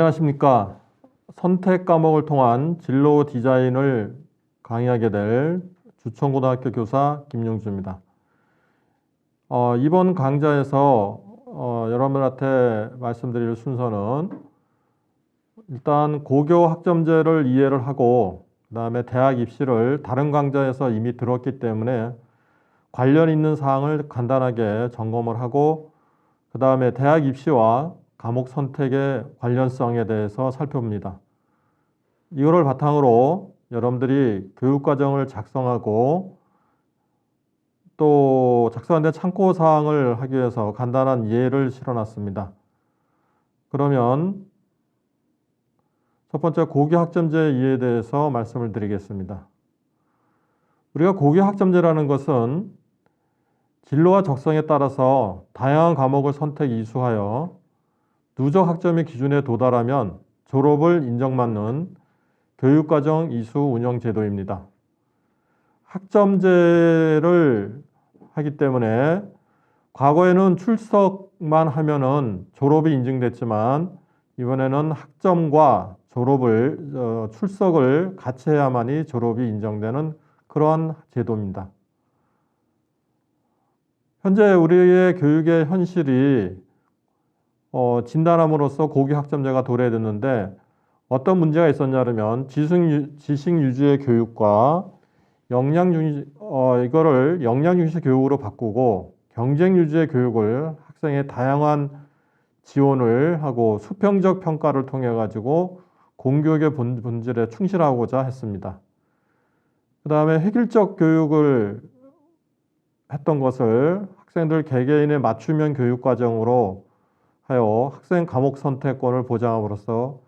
안녕하십니까. 선택 과목을 통한 진로 디자인을 강의하게 될 주천고등학교 교사 김용주입니다. 이번 강좌에서 여러분들한테 말씀드릴 순서는 일단 고교 학점제를 이해를 하고 그 다음에 대학 입시를 다른 강좌에서 이미 들었기 때문에 관련 있는 사항을 간단하게 점검을 하고 그 다음에 대학 입시와 과목 선택의 관련성에 대해서 살펴봅니다. 이거를 바탕으로 여러분들이 교육과정을 작성하고 또 작성한 참고사항을 하기 위해서 간단한 예를 실어놨습니다. 그러면 첫 번째 고교학점제 이해에 대해서 말씀을 드리겠습니다. 우리가 고교학점제라는 것은 진로와 적성에 따라서 다양한 과목을 선택 이수하여 누적 학점의 기준에 도달하면 졸업을 인정받는 교육과정 이수 운영 제도입니다. 학점제를 하기 때문에 과거에는 출석만 하면은 졸업이 인증됐지만 이번에는 학점과 출석을 같이 해야만이 졸업이 인정되는 그러한 제도입니다. 현재 우리의 교육의 현실이 진단함으로써 고교학점제가 도래됐는데 어떤 문제가 있었냐면 지식 유지의 교육과 이거를 역량 유지 교육으로 바꾸고 경쟁 유지의 교육을 학생의 다양한 지원을 하고 수평적 평가를 통해 가지고 공교육의 본질에 충실하고자 했습니다. 그 다음에 획일적 교육을 했던 것을 학생들 개개인의 맞춤형 교육 과정으로 하여 학생 과목 선택권을 보장함으로써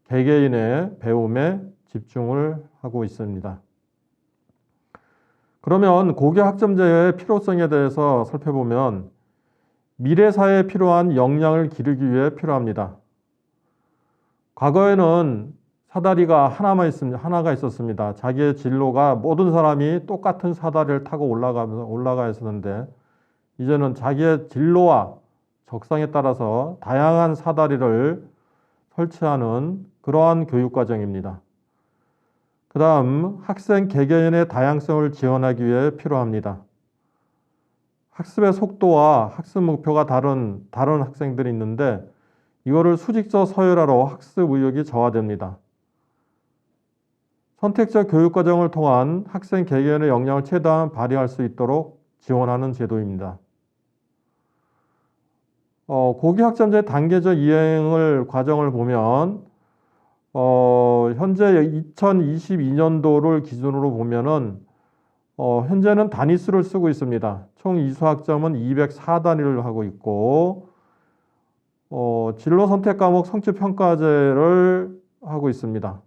개개인의 배움에 집중을 하고 있습니다. 그러면 고교 학점제의 필요성에 대해서 살펴보면 미래 사회에 필요한 역량을 기르기 위해 필요합니다. 과거에는 사다리가 하나가 있었습니다. 자기의 진로가 모든 사람이 똑같은 사다리를 타고 올라가 있었는데 이제는 자기의 진로와 적성에 따라서 다양한 사다리를 설치하는 그러한 교육과정입니다. 그 다음 학생 개개인의 다양성을 지원하기 위해 필요합니다. 학습의 속도와 학습 목표가 다른 학생들이 있는데 이거를 수직적 서열화로 학습 의욕이 저하됩니다. 선택적 교육과정을 통한 학생 개개인의 역량을 최대한 발휘할 수 있도록 지원하는 제도입니다. 고교학점제 단계적 이행을 과정을 보면 현재 2022년도를 기준으로 보면은 현재는 단위수를 쓰고 있습니다. 총 이수학점은 204단위를 하고 있고 진로 선택 과목 성취 평가제를 하고 있습니다.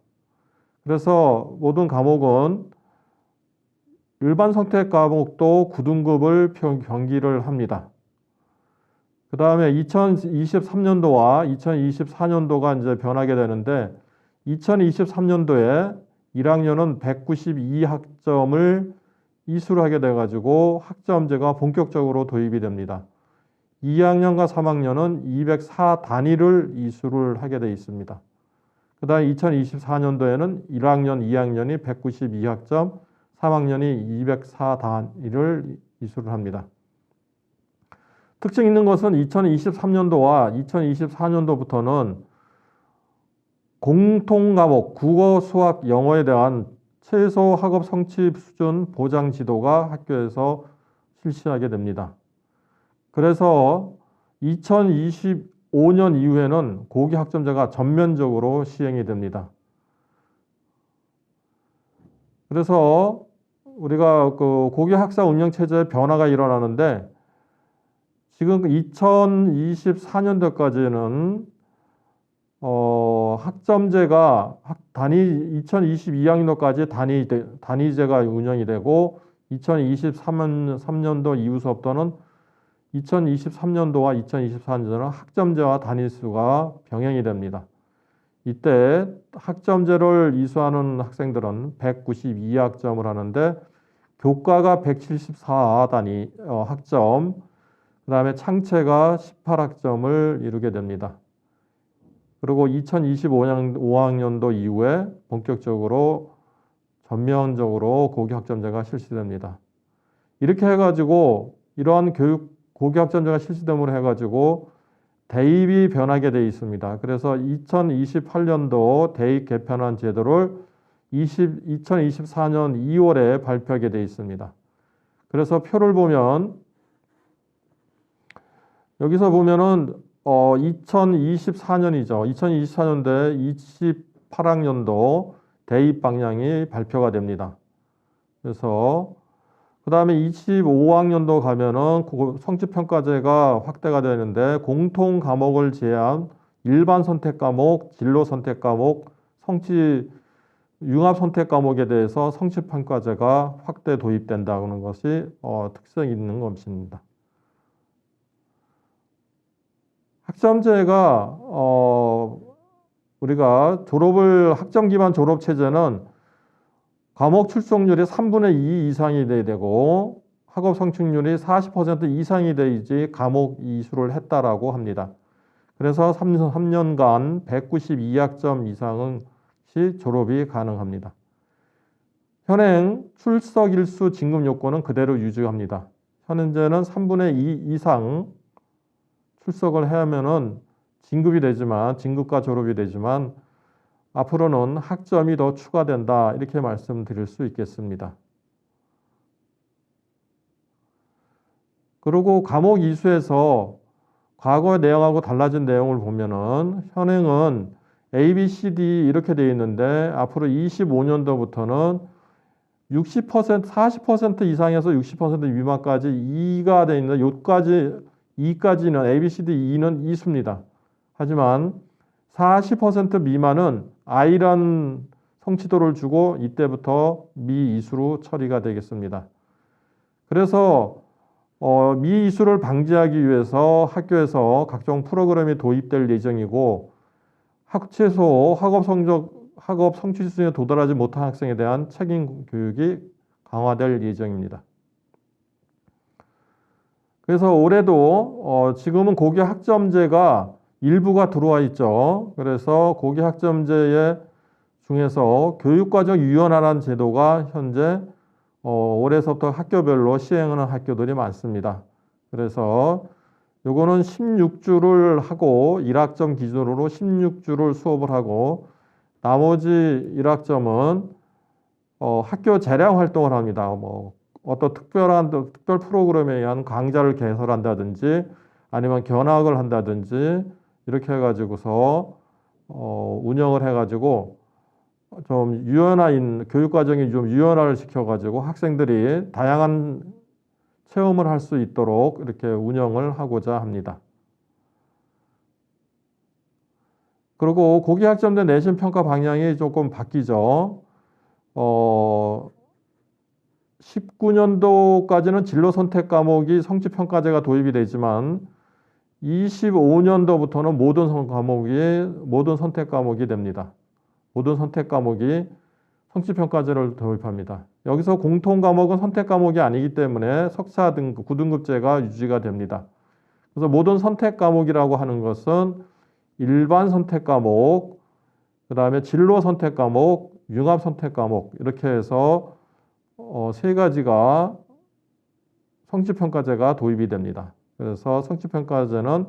그래서 모든 과목은 일반 선택 과목도 9등급을 병기를 합니다. 그 다음에 2023년도와 2024년도가 이제 변하게 되는데 2023년도에 1학년은 192학점을 이수를 하게 돼가지고 학점제가 본격적으로 도입이 됩니다. 2학년과 3학년은 204단위를 이수를 하게 되어 있습니다. 그 다음에 2024년도에는 1학년, 2학년이 192학점, 3학년이 204단위를 이수를 합니다. 특징 있는 것은 2023년도와 2024년도부터는 공통과목 국어, 수학, 영어에 대한 최소 학업 성취 수준 보장 지도가 학교에서 실시하게 됩니다. 그래서 2025년 이후에는 고교 학점제가 전면적으로 시행이 됩니다. 그래서 우리가 그 고교 학사 운영 체제의 변화가 일어나는데 지금 2024년도까지는 학점제가 2022학년도까지 단위제가 운영이 되고 2023년도 이후 수업도는 2023년도와 2024년도는 학점제와 단위수가 병행이 됩니다. 이때 학점제를 이수하는 학생들은 192학점을 하는데 교과가 174단위 학점, 그 다음에 창체가 18학점을 이루게 됩니다. 그리고 2025학년도 이후에 본격적으로 전면적으로 고교학점제가 실시됩니다. 이렇게 해가지고 이러한 고교학점제가 실시됨으로 해가지고 대입이 변하게 되어 있습니다. 그래서 2028년도 대입 개편안 제도를 2024년 2월에 발표하게 되어 있습니다. 그래서 표를 보면 여기서 보면은 2024년이죠. 2024년도에 28학년도 대입 방향이 발표가 됩니다. 그래서 그 다음에 25학년도 가면은 성취평가제가 확대가 되는데 공통 과목을 제한 일반 선택 과목, 진로 선택 과목, 융합 선택 과목에 대해서 성취평가제가 확대 도입된다는 것이 특성이 있는 것입니다. 학점제가 우리가 학점 기반 졸업 체제는 과목 출석률이 3분의 2 이상이 돼야 되고 학업 성취률이 40% 이상이 돼야지 과목 이수를 했다라고 합니다. 그래서 3년간 192학점 이상은 졸업이 가능합니다. 현행 출석 일수 진급 요건은 그대로 유지합니다. 현재는 3분의 2 이상 출석을 하면은 진급과 졸업이 되지만 앞으로는 학점이 더 추가된다 이렇게 말씀드릴 수 있겠습니다. 그리고 과목 이수에서 과거의 내용하고 달라진 내용을 보면은 현행은 A, B, C, D 이렇게 되어 있는데 앞으로 25년도부터는 60%, 40% 이상에서 60% 미만까지 2가 되어 있는데 여기까지 2까지는 A, B, C, D, E는 이수입니다. 하지만 40% 미만은 I라는 성취도를 주고 이때부터 미이수로 처리가 되겠습니다. 그래서 미이수를 방지하기 위해서 학교에서 각종 프로그램이 도입될 예정이고 최소 학업 성취 수준에 도달하지 못한 학생에 대한 책임 교육이 강화될 예정입니다. 그래서 올해도 지금은 고교 학점제가 일부가 들어와 있죠. 그래서 고교 학점제 중에서 교육과정 유연화라는 제도가 현재 올해서부터 학교별로 시행하는 학교들이 많습니다. 그래서 요거는 16주를 하고 1학점 기준으로 16주를 수업을 하고 나머지 1학점은 학교 재량 활동을 합니다. 어떤 특별 프로그램에 의한 강좌를 개설한다든지 아니면 견학을 한다든지 이렇게 해가지고서 운영을 해가지고 좀 교육과정이 좀 유연화를 시켜가지고 학생들이 다양한 체험을 할 수 있도록 이렇게 운영을 하고자 합니다. 그리고 고교학점제 내신 평가 방향이 조금 바뀌죠. 19년도까지는 진로 선택 과목이 성취평가제가 도입이 되지만 25년도부터는 모든 선택 과목이 됩니다. 모든 선택 과목이 성취평가제를 도입합니다. 여기서 공통 과목은 선택 과목이 아니기 때문에 석사 등급, 9등급제가 유지가 됩니다. 그래서 모든 선택 과목이라고 하는 것은 일반 선택 과목, 그 다음에 진로 선택 과목, 융합 선택 과목 이렇게 해서 세 가지가 성취평가제가 도입이 됩니다. 그래서 성취평가제는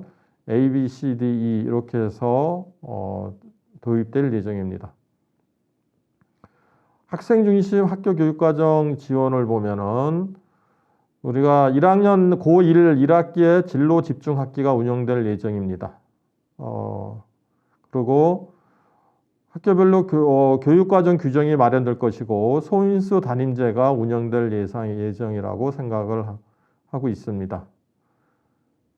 A, B, C, D, E 이렇게 해서 도입될 예정입니다. 학생 중심 학교 교육과정 지원을 보면은 우리가 1학년 고1 1학기에 진로 집중 학기가 운영될 예정입니다. 그리고 학교별로 교육과정 규정이 마련될 것이고 소인수 담임제가 운영될 예정이라고 생각을 하고 있습니다.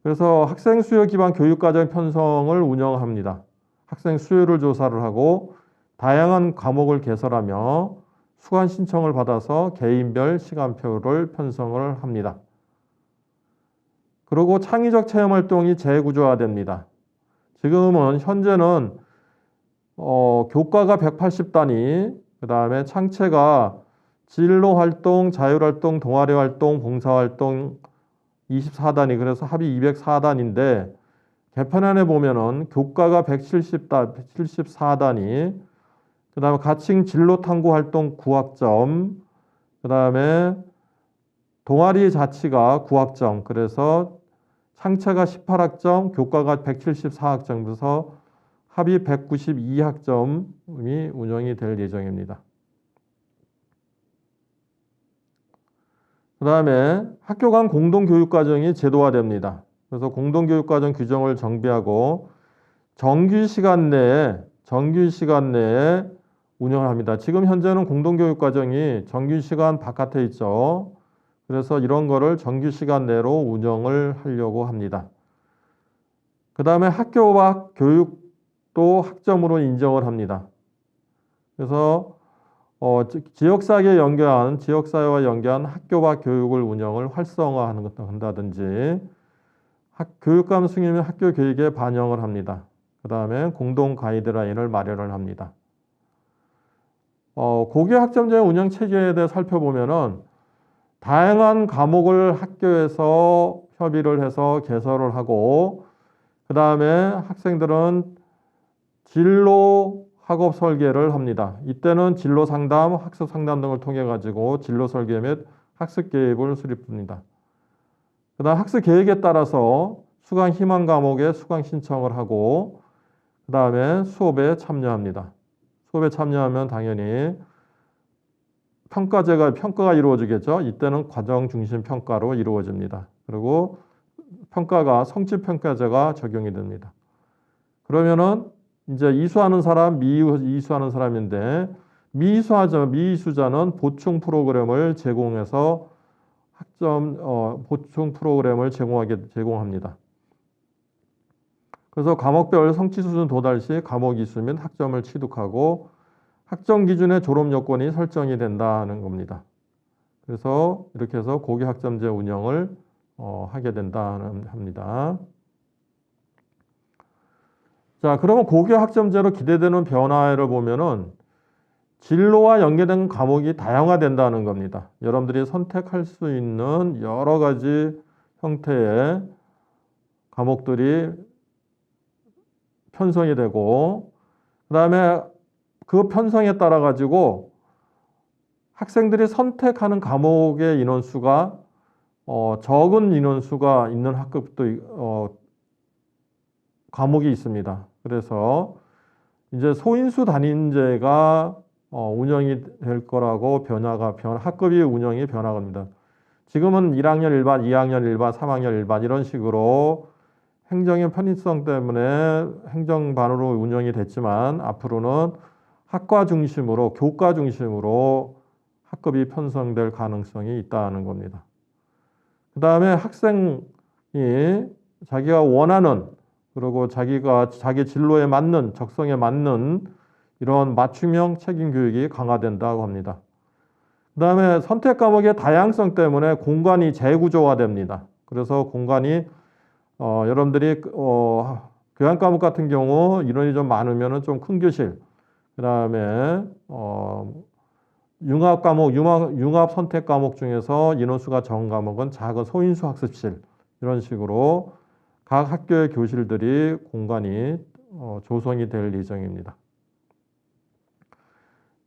그래서 학생 수요 기반 교육과정 편성을 운영합니다. 학생 수요를 조사를 하고 다양한 과목을 개설하며 수강 신청을 받아서 개인별 시간표를 편성을 합니다. 그리고 창의적 체험 활동이 재구조화됩니다. 지금은 현재는 교과가 180단위, 그 다음에 창체가 진로활동, 자율활동, 동아리활동, 봉사활동 24단위, 그래서 합이 204단인데 개편안에 보면은 교과가 174단위, 그 다음에 가칭 진로 탐구 활동 9학점, 그 다음에 동아리 자치가 9학점, 그래서 상체가 18학점, 교과가 174학점에서 합이 192학점이 운영이 될 예정입니다. 그 다음에 학교 간 공동교육과정이 제도화됩니다. 그래서 공동교육과정 규정을 정비하고 정규 시간 내에 운영을 합니다. 지금 현재는 공동교육과정이 정규 시간 바깥에 있죠. 그래서 이런 거를 정규 시간 내로 운영을 하려고 합니다. 그 다음에 학교 밖 교육도 학점으로 인정을 합니다. 그래서 지역사회와 연계한 학교 밖 교육을 운영을 활성화한다든지 교육감 승인을 학교 계획에 반영을 합니다. 그 다음에 공동 가이드라인을 마련을 합니다. 고교 학점제 운영 체계에 대해 살펴보면은 다양한 과목을 학교에서 협의를 해서 개설을 하고, 그 다음에 학생들은 진로 학업 설계를 합니다. 이때는 진로 상담, 학습 상담 등을 통해 가지고 진로 설계 및 학습 계획을 수립합니다. 그 다음 학습 계획에 따라서 수강 희망 과목에 수강 신청을 하고, 그 다음에 수업에 참여합니다. 수업에 참여하면 당연히 평가가 이루어지겠죠. 이때는 과정 중심 평가로 이루어집니다. 그리고 성취 평가제가 적용이 됩니다. 그러면은 이제 이수하는 사람, 미이수하는 사람인데, 미이수자는 보충 프로그램을 제공해서 보충 프로그램을 제공합니다. 그래서 과목별 성취 수준 도달 시 과목 이수 및 학점을 취득하고 학점 기준의 졸업 요건이 설정이 된다는 겁니다. 그래서 이렇게 해서 고교 학점제 운영을 하게 된다는 합니다. 자, 그러면 고교 학점제로 기대되는 변화를 보면은 진로와 연계된 과목이 다양화된다는 겁니다. 여러분들이 선택할 수 있는 여러 가지 형태의 과목들이 편성이 되고, 그 다음에 그 편성에 따라 가지고 학생들이 선택하는 과목의 인원수가 적은 인원수가 있는 학급도 과목이 있습니다. 그래서 이제 소인수 단위제가 운영이 될 거라고 학급이 운영이 변화합니다. 지금은 1학년 일반, 2학년 일반, 3학년 일반 이런 식으로 행정의 편의성 때문에 행정반으로 운영이 됐지만 앞으로는 학과 중심으로, 교과 중심으로 학급이 편성될 가능성이 있다는 겁니다. 그 다음에 학생이 자기가 원하는, 그리고 자기 진로에 맞는, 적성에 맞는 이런 맞춤형 책임 교육이 강화된다고 합니다. 그 다음에 선택 과목의 다양성 때문에 공간이 재구조화됩니다. 그래서 공간이 여러분들이 교양 과목 같은 경우 인원이 좀 많으면 좀 큰 교실, 그 다음에 융합 선택 과목 중에서 인원수가 적은 과목은 작은 소인수 학습실, 이런 식으로 각 학교의 교실들이 공간이 조성이 될 예정입니다.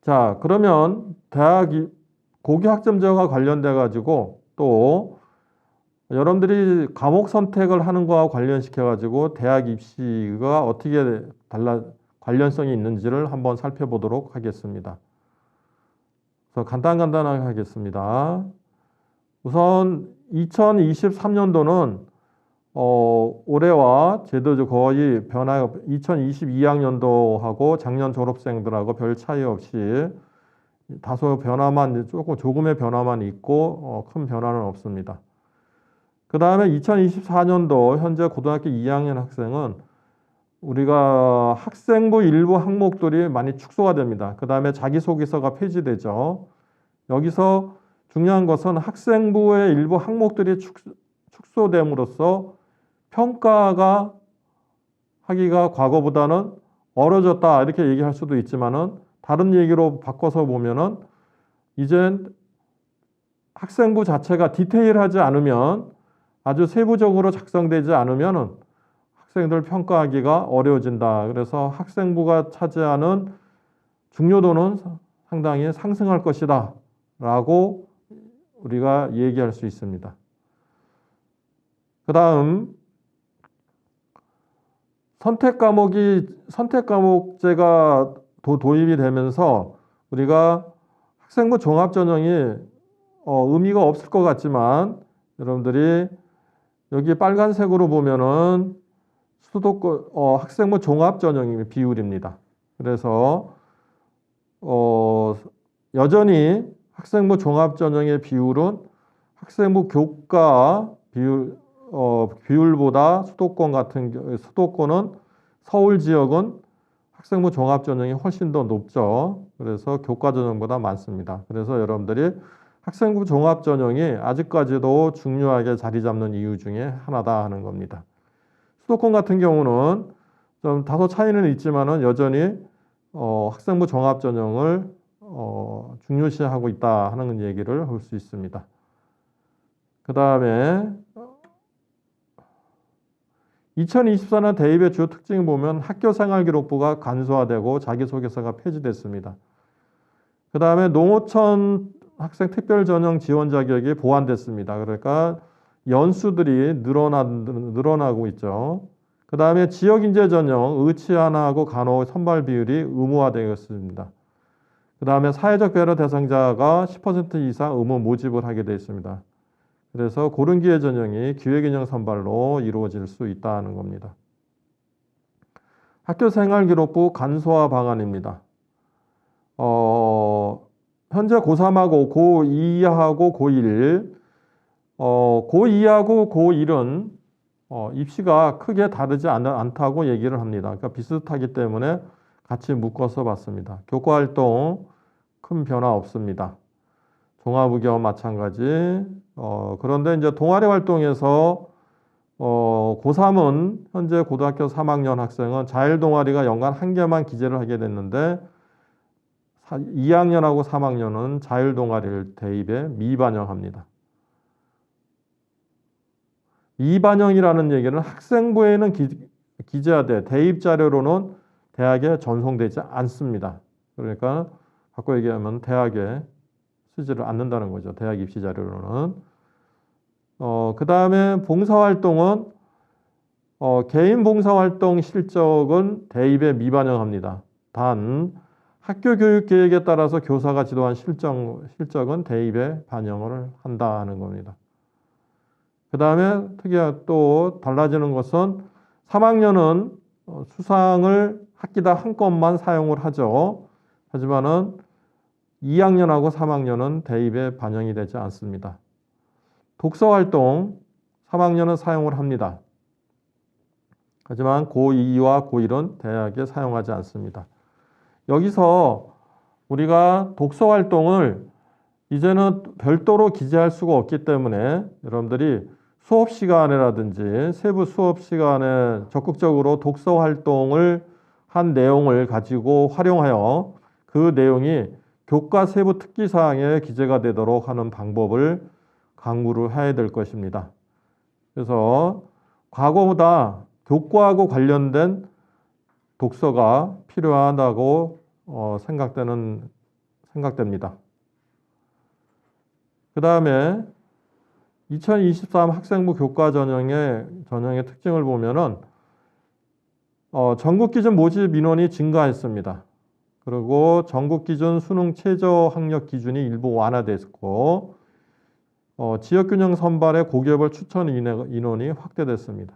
자, 그러면 고교 학점제와 관련돼 가지고 또 여러분들이 과목 선택을 하는 거와 관련시켜 가지고 대학 입시가 어떻게 관련성이 있는지를 한번 살펴보도록 하겠습니다. 그래서 간단하게 하겠습니다. 우선 2023년도는 올해와 제도 거의 2022학년도하고 작년 졸업생들하고 별 차이 없이 다소 조금의 변화만 있고 큰 변화는 없습니다. 그 다음에 2024년도 현재 고등학교 2학년 학생은 우리가 학생부 일부 항목들이 많이 축소가 됩니다. 그 다음에 자기소개서가 폐지되죠. 여기서 중요한 것은 학생부의 일부 항목들이 축소됨으로써 평가가 하기가 과거보다는 어려졌다 이렇게 얘기할 수도 있지만은 다른 얘기로 바꿔서 보면은 이젠 학생부 자체가 디테일하지 않으면, 아주 세부적으로 작성되지 않으면은 학생들 평가하기가 어려워진다. 그래서 학생부가 차지하는 중요도는 상당히 상승할 것이다 라고 우리가 얘기할 수 있습니다. 그 다음 선택 과목제가 도입이 되면서 우리가 학생부 종합전형이 의미가 없을 것 같지만 여러분들이 여기 빨간색으로 보면은 수도권 학생부 종합전형의 비율입니다. 그래서 여전히 학생부 종합전형의 비율은 학생부 교과 비율보다 수도권은 서울 지역은 학생부 종합전형이 훨씬 더 높죠. 그래서 교과전형보다 많습니다. 그래서 여러분들이 학생부 종합전형이 아직까지도 중요하게 자리 잡는 이유 중에 하나다 하는 겁니다. 수도권 같은 경우는 좀 다소 차이는 있지만은 여전히 학생부 종합전형을 중요시하고 있다 하는 얘기를 할 수 있습니다. 그 다음에 2024년 대입의 주요 특징을 보면 학교생활기록부가 간소화되고 자기소개서가 폐지됐습니다. 그 다음에 농어촌 학생 특별전형 지원 자격이 보완됐습니다. 그러니까 연수들이 늘어나고 있죠. 그 다음에 지역인재 전형 의치하나하고 간호 선발 비율이 의무화되었습니다. 그 다음에 사회적 배려 대상자가 10% 이상 의무 모집을 하게 되어 있습니다. 그래서 고른기회 전형이 기획인형 선발로 이루어질 수 있다는 겁니다. 학교생활기록부 간소화 방안입니다. 현재 고3하고 고2하고 고1, 고2하고 고1은 입시가 크게 다르지 않다고 얘기를 합니다. 그러니까 비슷하기 때문에 같이 묶어서 봤습니다. 교과활동 큰 변화 없습니다. 종합의견 마찬가지. 그런데 이제 동아리 활동에서 고3은 현재 고등학교 3학년 학생은 자율동아리가 연간 1개만 기재를 하게 됐는데 2학년하고 3학년은 자율동아리를 대입에 미반영합니다. 미반영이라는 얘기는 학생부에는 기재하되 대입 자료로는 대학에 전송되지 않습니다. 그러니까 바꿔 얘기하면 대학에 쓰지를 않는다는 거죠. 대학 입시 자료로는. 그 다음에 봉사활동은 개인 봉사활동 실적은 대입에 미반영합니다. 단 학교 교육 계획에 따라서 교사가 지도한 실적은 대입에 반영을 한다는 겁니다. 그 다음에 특이하게 또 달라지는 것은 3학년은 수상을 학기당 한 건만 사용을 하죠. 하지만은 2학년하고 3학년은 대입에 반영이 되지 않습니다. 독서활동 3학년은 사용을 합니다. 하지만 고2와 고1은 대학에 사용하지 않습니다. 여기서 우리가 독서활동을 이제는 별도로 기재할 수가 없기 때문에 여러분들이 수업 시간이라든지 세부 수업 시간에 적극적으로 독서활동을 한 내용을 가지고 활용하여 그 내용이 교과 세부 특기사항에 기재가 되도록 하는 방법을 강구를 해야 될 것입니다. 그래서 과거보다 교과하고 관련된 독서가 필요하다고 생각됩니다. 그 다음에 2023 학생부 교과 전형의 특징을 보면은 전국 기준 모집 인원이 증가했습니다. 그리고 전국 기준 수능 최저 학력 기준이 일부 완화됐고 지역균형 선발의 고교별 추천 인원이 확대됐습니다.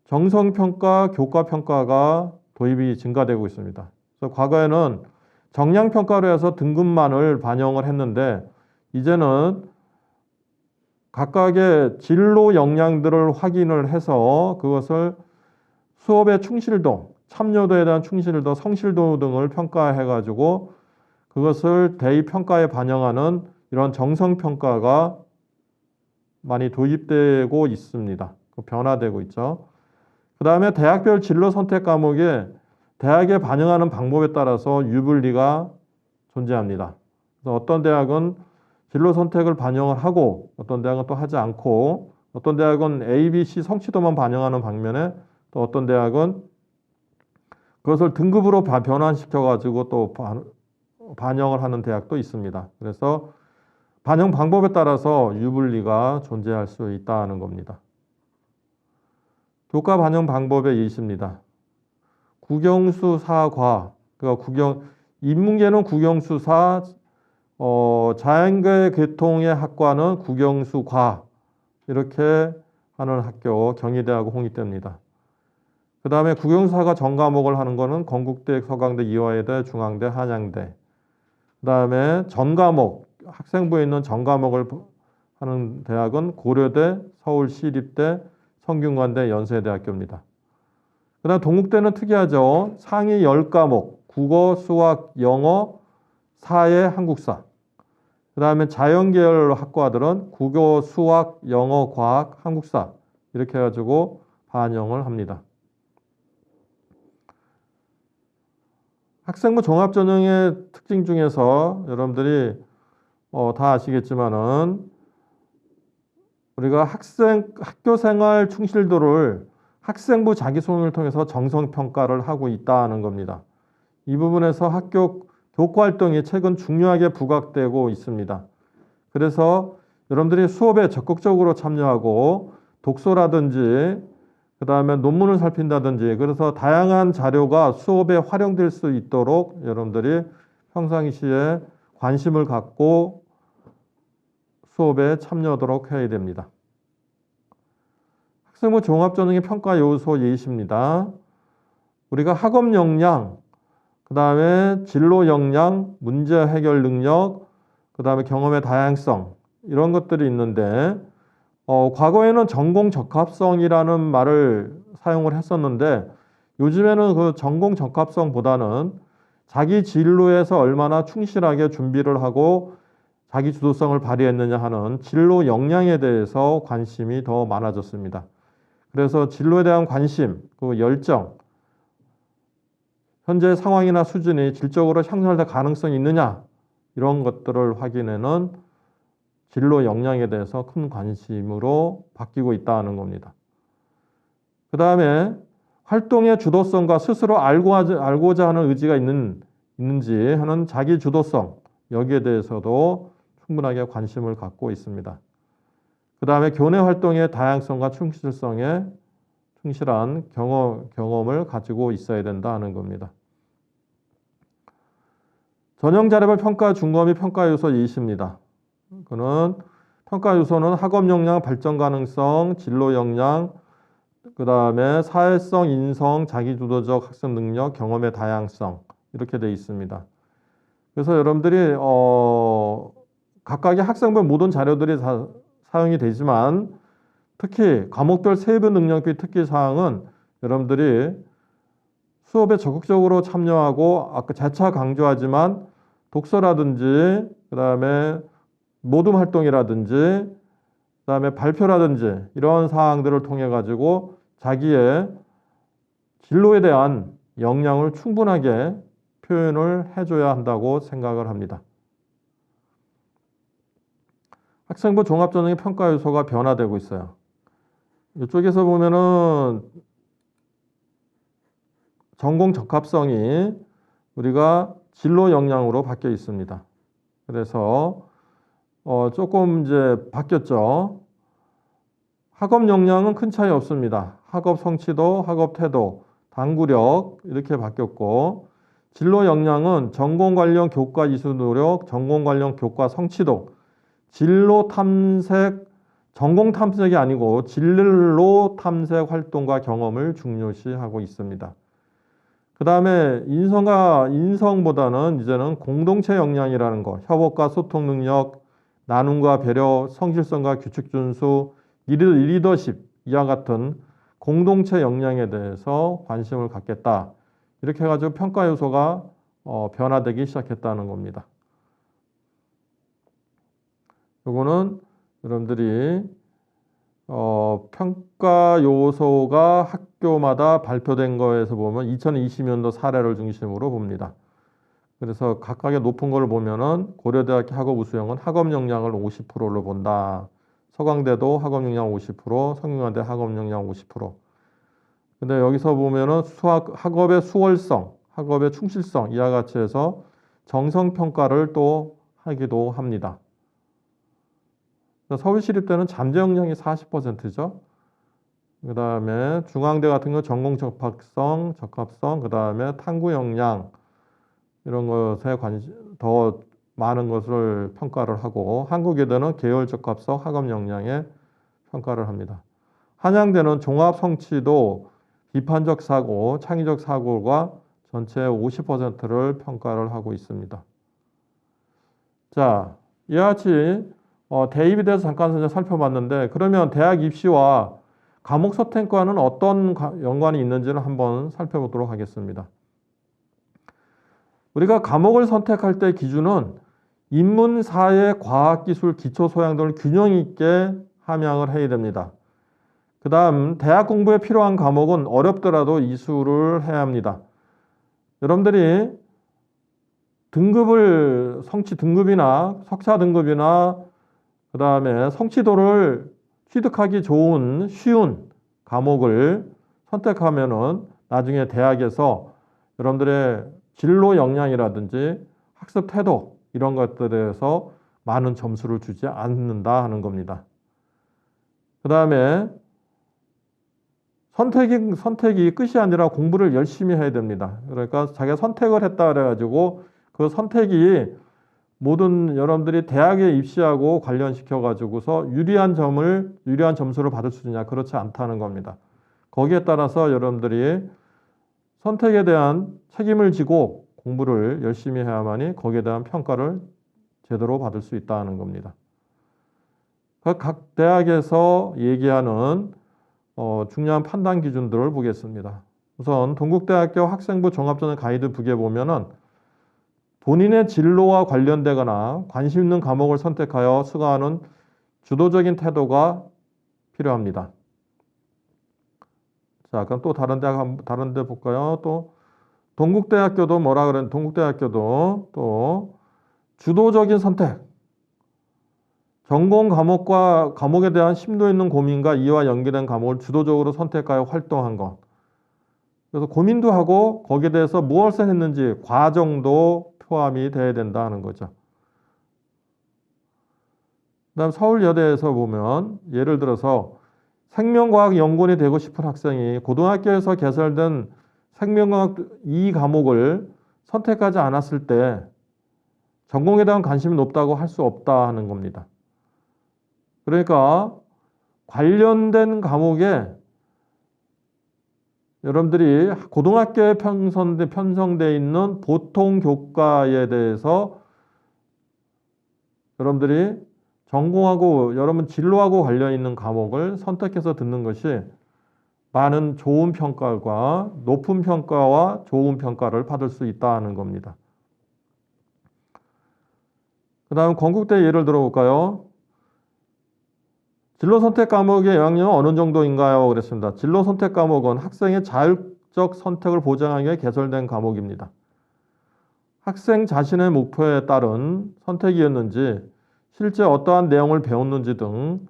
정성평가, 교과평가가 도입이 증가되고 있습니다. 그래서 과거에는 정량평가로 해서 등급만을 반영을 했는데 이제는 각각의 진로 역량들을 확인을 해서 그것을 수업의 충실도, 참여도에 대한 충실도, 성실도 등을 평가해가지고 그것을 대입 평가에 반영하는 이런 정성평가가 많이 도입되고 있습니다. 변화되고 있죠. 그 다음에 대학별 진로 선택 과목에 대학에 반영하는 방법에 따라서 유불리가 존재합니다. 그래서 어떤 대학은 진로 선택을 반영을 하고 어떤 대학은 또 하지 않고 어떤 대학은 A, B, C 성취도만 반영하는 반면에 또 어떤 대학은 그것을 등급으로 변환시켜 가지고 또 반영을 하는 대학도 있습니다. 그래서 반영 방법에 따라서 유불리가 존재할 수 있다는 겁니다. 교과 반영 방법의 예시입니다. 국영수 4과, 그러니까 인문계는 국영수 4, 자연계 계통의 학과는 국영수 과, 이렇게 하는 학교, 경희대하고 홍익대입니다. 그 다음에 국영수사가 전과목을 하는 거는 건국대, 서강대, 이화여대, 중앙대, 한양대. 그 다음에 전과목, 학생부에 있는 전과목을 하는 대학은 고려대, 서울시립대, 성균관대, 연세대학교입니다. 그 다음 동국대는 특이하죠. 상위 10과목, 국어, 수학, 영어, 사회, 한국사. 그 다음에 자연계열 학과들은 국어, 수학, 영어, 과학, 한국사 이렇게 해가지고 반영을 합니다. 학생부 종합전형의 특징 중에서 여러분들이 다 아시겠지만은 우리가 학교 생활 충실도를 학생부 자기소개를 통해서 정성평가를 하고 있다는 겁니다. 이 부분에서 학교 교과 활동이 최근 중요하게 부각되고 있습니다. 그래서 여러분들이 수업에 적극적으로 참여하고 독서라든지 그 다음에 논문을 살핀다든지 그래서 다양한 자료가 수업에 활용될 수 있도록 여러분들이 평상시에 관심을 갖고 수업에 참여하도록 해야 됩니다. 학생부 종합전형의 평가 요소 예시입니다. 우리가 학업 역량, 그 다음에 진로 역량, 문제 해결 능력, 그 다음에 경험의 다양성 이런 것들이 있는데 과거에는 전공 적합성이라는 말을 사용을 했었는데 요즘에는 그 전공 적합성보다는 자기 진로에서 얼마나 충실하게 준비를 하고 자기 주도성을 발휘했느냐 하는 진로 역량에 대해서 관심이 더 많아졌습니다. 그래서 진로에 대한 관심, 그 열정, 현재 상황이나 수준이 질적으로 향상될 가능성이 있느냐 이런 것들을 확인하는 진로 역량에 대해서 큰 관심으로 바뀌고 있다는 겁니다. 그 다음에 활동의 주도성과 스스로 알고자 하는 의지가 있는지 하는 자기 주도성 여기에 대해서도 충분하게 관심을 갖고 있습니다. 그 다음에 교내 활동의 다양성과 충실성에 충실한 경험을 가지고 있어야 된다는 겁니다. 전형 자료별 평가 중거 및 평가 요소 예시입니다. 그는 평가 요소는 학업 역량, 발전 가능성, 진로 역량, 그 다음에 사회성, 인성, 자기주도적 학습 능력, 경험의 다양성 이렇게 되어 있습니다. 그래서 여러분들이 각각의 학생별 모든 자료들이 다 사용이 되지만 특히 과목별 세부 능력비 특기 사항은 여러분들이 수업에 적극적으로 참여하고 아까 재차 강조하지만 독서라든지 그 다음에 모둠 활동이라든지 그 다음에 발표라든지 이런 사항들을 통해 가지고 자기의 진로에 대한 역량을 충분하게 표현을 해줘야 한다고 생각을 합니다. 학생부 종합전형의 평가 요소가 변화되고 있어요. 이쪽에서 보면은 전공 적합성이 우리가 진로 역량으로 바뀌어 있습니다. 그래서 조금 이제 바뀌었죠. 학업 역량은 큰 차이 없습니다. 학업 성취도, 학업 태도, 당구력 이렇게 바뀌었고 진로 역량은 전공 관련 교과 이수 노력, 전공 관련 교과 성취도, 진로 탐색, 전공 탐색이 아니고 진로 탐색 활동과 경험을 중요시하고 있습니다. 그 다음에 인성보다는 이제는 공동체 역량이라는 거, 협업과 소통 능력, 나눔과 배려, 성실성과 규칙 준수, 리더십 이와 같은 공동체 역량에 대해서 관심을 갖겠다. 이렇게 해가지고 평가 요소가 변화되기 시작했다는 겁니다. 요거는 여러분들이 평가 요소가 학교마다 발표된 거에서 보면 2020년도 사례를 중심으로 봅니다. 그래서 각각의 높은 걸 보면은 고려대학교 학업 우수형은 학업 역량을 50%로 본다. 서강대도 학업 역량 50%, 성균관대 학업 역량 50%. 근데 여기서 보면은 학업의 수월성, 학업의 충실성 이와 같이 해서 정성 평가를 또 하기도 합니다. 서울시립대는 잠재 역량이 40%죠. 그 다음에 중앙대 같은 경우 전공 적합성, 그 다음에 탐구 역량 이런 것에 더 많은 것을 평가를 하고, 한국외대는 계열 적합성, 학업 역량에 평가를 합니다. 한양대는 종합 성취도, 비판적 사고, 창의적 사고가 전체 50%를 평가를 하고 있습니다. 자, 이와 같이 대입에 대해서 잠깐 살펴봤는데, 그러면 대학 입시와 과목 선택과는 어떤 연관이 있는지를 한번 살펴보도록 하겠습니다. 우리가 과목을 선택할 때 기준은 인문, 사회, 과학, 기술, 기초 소양 등을 균형 있게 함양을 해야 됩니다. 그 다음 대학 공부에 필요한 과목은 어렵더라도 이수를 해야 합니다. 여러분들이 성취 등급이나 석사 등급이나 그 다음에 성취도를 취득하기 좋은 쉬운 과목을 선택하면은 나중에 대학에서 여러분들의 진로 역량이라든지 학습 태도 이런 것들에 대해서 많은 점수를 주지 않는다 하는 겁니다. 그 다음에 선택이 끝이 아니라 공부를 열심히 해야 됩니다. 그러니까 자기가 선택을 했다 그래가지고 그 선택이 모든 여러분들이 대학에 입시하고 관련시켜 가지고서 유리한 점수를 받을 수 있느냐, 그렇지 않다는 겁니다. 거기에 따라서 여러분들이 선택에 대한 책임을 지고 공부를 열심히 해야만이 거기에 대한 평가를 제대로 받을 수 있다는 겁니다. 각 대학에서 얘기하는 중요한 판단 기준들을 보겠습니다. 우선 동국대학교 학생부 종합전형 가이드 북에 보면은 본인의 진로와 관련되거나 관심 있는 과목을 선택하여 수강하는 주도적인 태도가 필요합니다. 자, 그럼 또 다른 데 볼까요? 또 동국대학교도 동국대학교도 또 주도적인 선택, 전공 과목에 대한 심도 있는 고민과 이와 연계된 과목을 주도적으로 선택하여 활동한 것. 그래서 고민도 하고 거기에 대해서 무엇을 했는지 과정도 포함이 돼야 된다는 거죠. 그다음 서울여대에서 보면 예를 들어서 생명과학 연구원이 되고 싶은 학생이 고등학교에서 개설된 생명과학 이 과목을 선택하지 않았을 때 전공에 대한 관심이 높다고 할 수 없다 하는 겁니다. 그러니까 관련된 과목에 여러분들이 고등학교에 편성되어 있는 보통 교과에 대해서 여러분들이 전공하고 여러분 진로하고 관련 있는 과목을 선택해서 듣는 것이 많은 좋은 평가와 높은 평가와 좋은 평가를 받을 수 있다는 겁니다. 그 다음 건국대 예를 들어볼까요? 진로 선택 과목의 영향력은 어느 정도인가요? 그랬습니다. 진로 선택 과목은 학생의 자율적 선택을 보장하기 위해 개설된 과목입니다. 학생 자신의 목표에 따른 선택이었는지 실제 어떠한 내용을 배웠는지 등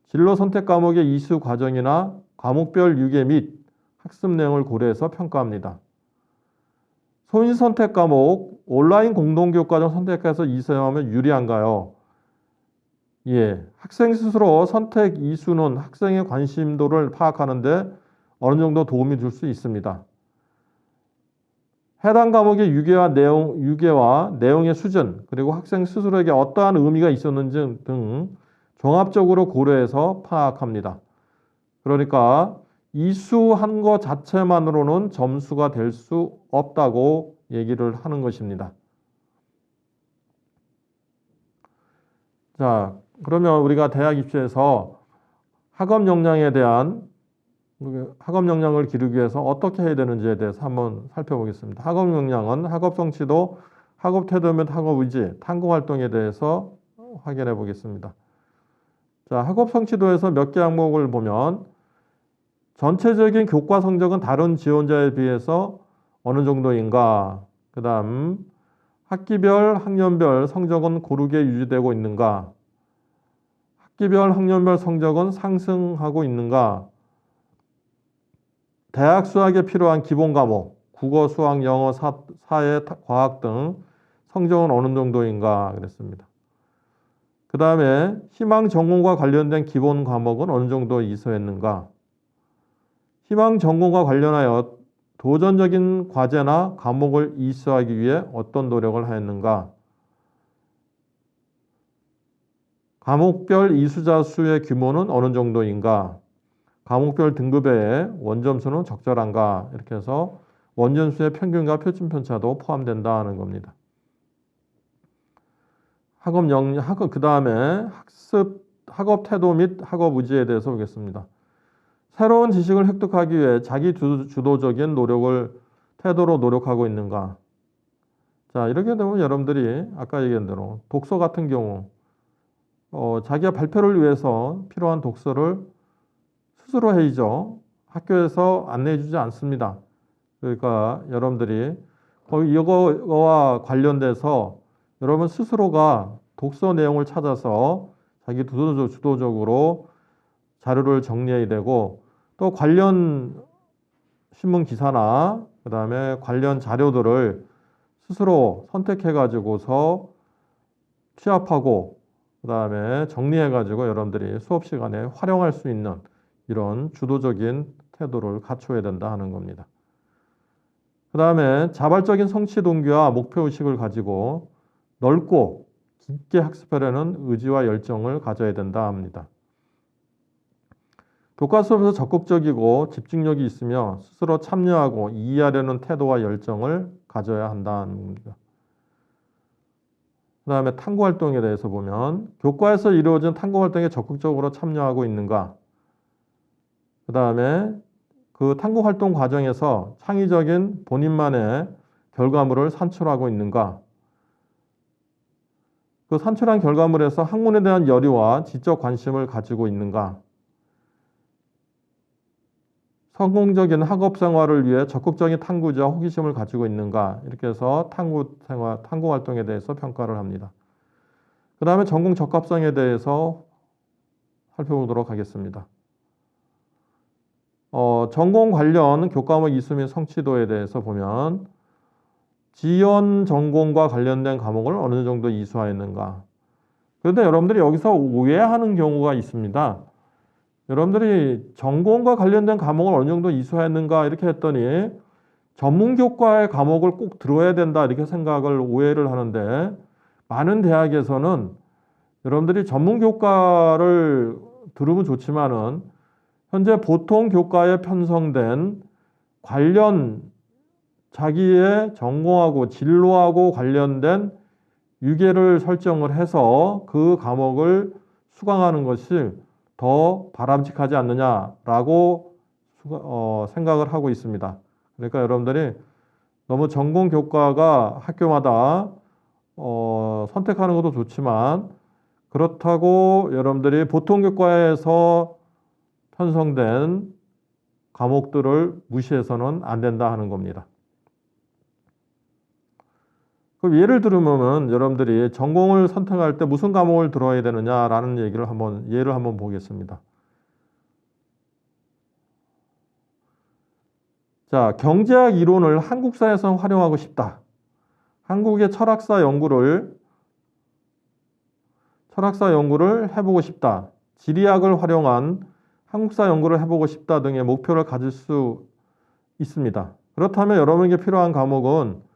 진로 선택 과목의 이수 과정이나 과목별 유계 및 학습 내용을 고려해서 평가합니다. 소인 선택 과목 온라인 공동교과정 선택해서 이수하면 유리한가요? 예, 학생 스스로 선택 이수는 학생의 관심도를 파악하는데 어느 정도 도움이 줄 수 있습니다. 해당 과목의 유계와 내용의 수준, 그리고 학생 스스로에게 어떠한 의미가 있었는지 등 종합적으로 고려해서 파악합니다. 그러니까 이수한 것 자체만으로는 점수가 될 수 없다고 얘기를 하는 것입니다. 자, 그러면 우리가 대학 입시에서 학업 역량을 기르기 위해서 어떻게 해야 되는지에 대해서 한번 살펴보겠습니다. 학업 역량은 학업 성취도, 학업 태도 및 학업 의지, 탐구 활동에 대해서 확인해 보겠습니다. 자, 학업 성취도에서 몇 개 항목을 보면 전체적인 교과 성적은 다른 지원자에 비해서 어느 정도인가? 그 다음 학기별, 학년별 성적은 고르게 유지되고 있는가? 학기별 학년별 성적은 상승하고 있는가? 대학 수학에 필요한 기본 과목, 국어, 수학, 영어, 사회, 과학 등 성적은 어느 정도인가 그랬습니다. 그 다음에 희망 전공과 관련된 기본 과목은 어느 정도 이수했는가? 희망 전공과 관련하여 도전적인 과제나 과목을 이수하기 위해 어떤 노력을 하였는가? 과목별 이수자 수의 규모는 어느 정도인가? 과목별 등급의 원점수는 적절한가? 이렇게 해서 원점수의 평균과 표준 편차도 포함된다는 겁니다. 그 다음에 학업 태도 및 학업 의지에 대해서 보겠습니다. 새로운 지식을 획득하기 위해 자기 주도적인 태도로 노력하고 있는가? 자, 이렇게 되면 여러분들이 아까 얘기한 대로 독서 같은 경우 자기가 발표를 위해서 필요한 독서를 스스로 해야죠. 학교에서 안내해 주지 않습니다. 그러니까 여러분들이 이거와 관련돼서 여러분 스스로가 독서 내용을 찾아서 자기 주도적으로 자료를 정리해야 되고 또 관련 신문 기사나 그 다음에 관련 자료들을 스스로 선택해 가지고서 취합하고 그 다음에 정리해 가지고 여러분들이 수업 시간에 활용할 수 있는 이런 주도적인 태도를 갖춰야 된다 하는 겁니다. 그 다음에 자발적인 성취 동기와 목표의식을 가지고 넓고 깊게 학습하려는 의지와 열정을 가져야 된다 합니다. 교과 수업에서 적극적이고 집중력이 있으며 스스로 참여하고 이해하려는 태도와 열정을 가져야 한다는 겁니다. 그 다음에 탐구활동에 대해서 보면 교과에서 이루어진 탐구활동에 적극적으로 참여하고 있는가? 그 다음에 그 탐구활동 과정에서 창의적인 본인만의 결과물을 산출하고 있는가? 그 산출한 결과물에서 학문에 대한 열의와 지적 관심을 가지고 있는가? 성공적인 학업 생활을 위해 적극적인 탐구자 호기심을 가지고 있는가? 이렇게 해서 탐구 활동에 대해서 평가를 합니다. 그 다음에 전공 적합성에 대해서 살펴보도록 하겠습니다. 전공 관련 교과목 이수 및 성취도에 대해서 보면 지원 전공과 관련된 과목을 어느 정도 이수하였는가? 그런데 여러분들이 여기서 오해하는 경우가 있습니다. 여러분들이 전공과 관련된 과목을 어느 정도 이수했는가 이렇게 했더니 전문교과의 과목을 꼭 들어야 된다 이렇게 생각을 오해를 하는데 많은 대학에서는 여러분들이 전문교과를 들으면 좋지만은 현재 보통 교과에 편성된 관련 자기의 전공하고 진로하고 관련된 유계를 설정을 해서 그 과목을 수강하는 것이 더 바람직하지 않느냐라고 생각을 하고 있습니다. 그러니까 여러분들이 너무 전공 교과가 학교마다 선택하는 것도 좋지만 그렇다고 여러분들이 보통 교과에서 편성된 과목들을 무시해서는 안 된다 하는 겁니다. 그럼 예를 들면 여러분들이 전공을 선택할 때 무슨 과목을 들어야 되느냐라는 예를 한번 보겠습니다. 자, 경제학 이론을 한국사에서 활용하고 싶다. 한국의 철학사 연구를 해보고 싶다. 지리학을 활용한 한국사 연구를 해보고 싶다 등의 목표를 가질 수 있습니다. 그렇다면 여러분에게 필요한 과목은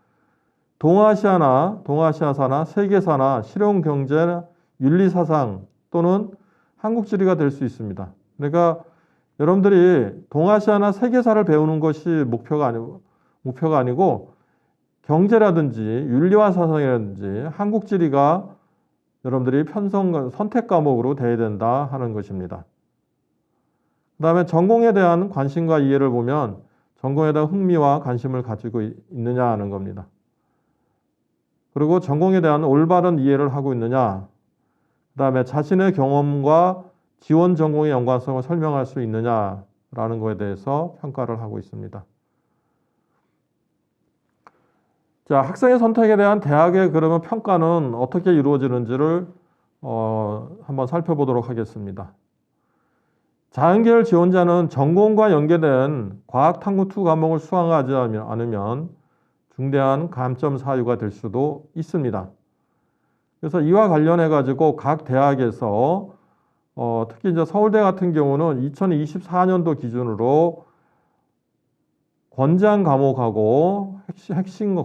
동아시아사나 세계사나 실용경제, 윤리사상 또는 한국지리가 될 수 있습니다. 그러니까 여러분들이 동아시아나 세계사를 배우는 것이 목표가 아니고 경제라든지 윤리와 사상이라든지 한국지리가 여러분들이 선택 과목으로 돼야 된다 하는 것입니다. 그 다음에 전공에 대한 관심과 이해를 보면 전공에 대한 흥미와 관심을 가지고 있느냐 하는 겁니다. 그리고 전공에 대한 올바른 이해를 하고 있느냐, 그 다음에 자신의 경험과 지원 전공의 연관성을 설명할 수 있느냐라는 것에 대해서 평가를 하고 있습니다. 자, 학생의 선택에 대한 대학의 그러면 평가는 어떻게 이루어지는지를 한번 살펴보도록 하겠습니다. 자연계열 지원자는 전공과 연계된 과학탐구2 과목을 수강하지 않으면 중대한 감점 사유가 될 수도 있습니다. 그래서 이와 관련해 가지고 각 대학에서 특히 이제 서울대 같은 경우는 2024년도 기준으로 권장 과목하고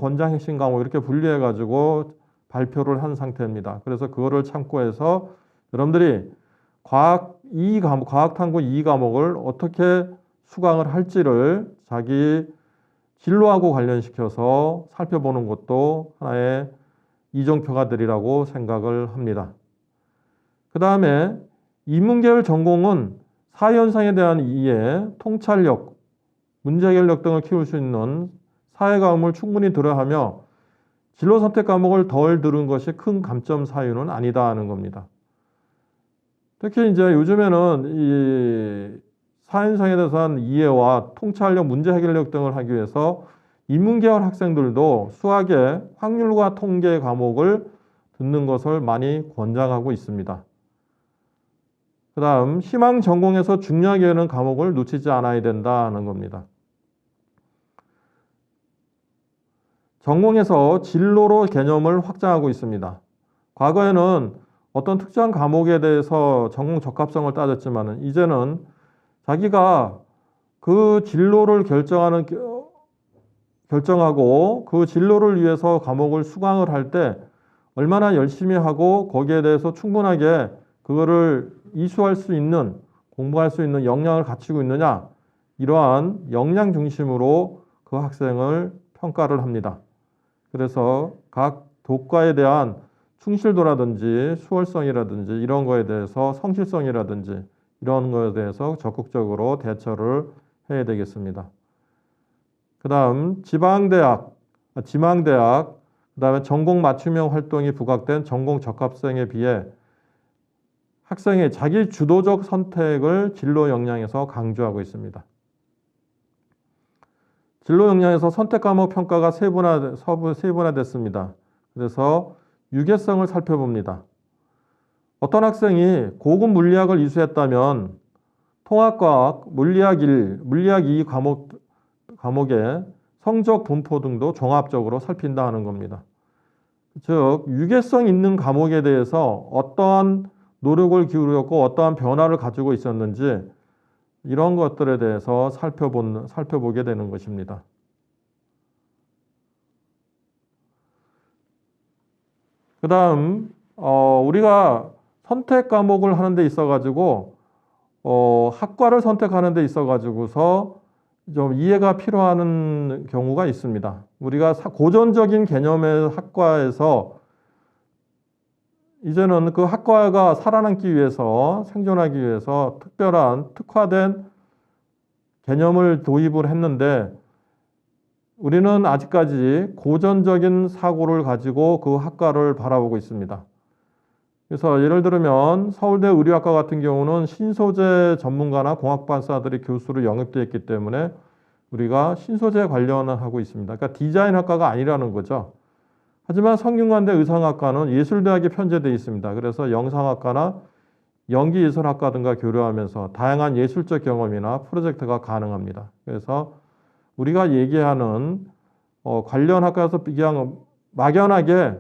권장 핵심 과목 이렇게 분리해 가지고 발표를 한 상태입니다. 그래서 그거를 참고해서 여러분들이 과학탐구 2과목을 어떻게 수강을 할지를 자기 진로하고 관련시켜서 살펴보는 것도 하나의 이정표가들이라고 생각을 합니다. 그 다음에 인문계열 전공은 사회현상에 대한 이해, 통찰력, 문제해결력 등을 키울 수 있는 사회과목을 충분히 들어야 하며 진로 선택 과목을 덜 들은 것이 큰 감점 사유는 아니다 하는 겁니다. 특히 이제 요즘에는 이 사회현상에 대해서는 이해와 통찰력, 문제 해결력 등을 하기 위해서 인문계열 학생들도 수학의 확률과 통계 과목을 듣는 것을 많이 권장하고 있습니다. 그 다음 희망 전공에서 중요하게 여기는 과목을 놓치지 않아야 된다는 겁니다. 전공에서 진로로 개념을 확장하고 있습니다. 과거에는 어떤 특정한 과목에 대해서 전공 적합성을 따졌지만 이제는 자기가 그 진로를 결정하고 그 진로를 위해서 과목을 수강을 할 때 얼마나 열심히 하고 거기에 대해서 충분하게 그거를 이수할 수 있는, 공부할 수 있는 역량을 갖추고 있느냐, 이러한 역량 중심으로 그 학생을 평가를 합니다. 그래서 각 교과에 대한 충실도라든지 수월성이라든지 이런 거에 대해서 성실성이라든지 이런 거에 대해서 적극적으로 대처를 해야 되겠습니다. 그 다음 지망대학, 그 다음에 전공 맞춤형 활동이 부각된 전공 적합성에 비해 학생의 자기 주도적 선택을 진로 역량에서 강조하고 있습니다. 진로 역량에서 선택 과목 평가가 세분화됐습니다. 그래서 유계성을 살펴봅니다. 어떤 학생이 고급 물리학을 이수했다면 통합과학, 물리학 1, 물리학 2 과목의 성적 분포 등도 종합적으로 살핀다 하는 겁니다. 즉 유계성 있는 과목에 대해서 어떠한 노력을 기울였고 어떠한 변화를 가지고 있었는지 이런 것들에 대해서 살펴보게 되는 것입니다. 그 다음 우리가 선택 과목을 하는 데 있어 가지고 학과를 선택하는 데 있어 가지고서 좀 이해가 필요한 경우가 있습니다. 우리가 고전적인 개념의 학과에서 이제는 그 학과가 살아남기 위해서 생존하기 위해서 특별한 특화된 개념을 도입을 했는데 우리는 아직까지 고전적인 사고를 가지고 그 학과를 바라보고 있습니다. 그래서 예를 들면 서울대 의료학과 같은 경우는 신소재 전문가나 공학박사들이 교수로 영입되어 있기 때문에 우리가 신소재 관련을 하고 있습니다. 그러니까 디자인 학과가 아니라는 거죠. 하지만 성균관대 의상학과는 예술대학에 편제되어 있습니다. 그래서 영상학과나 연기예술학과 등과 교류하면서 다양한 예술적 경험이나 프로젝트가 가능합니다. 그래서 우리가 얘기하는 관련 학과에서 그냥 막연하게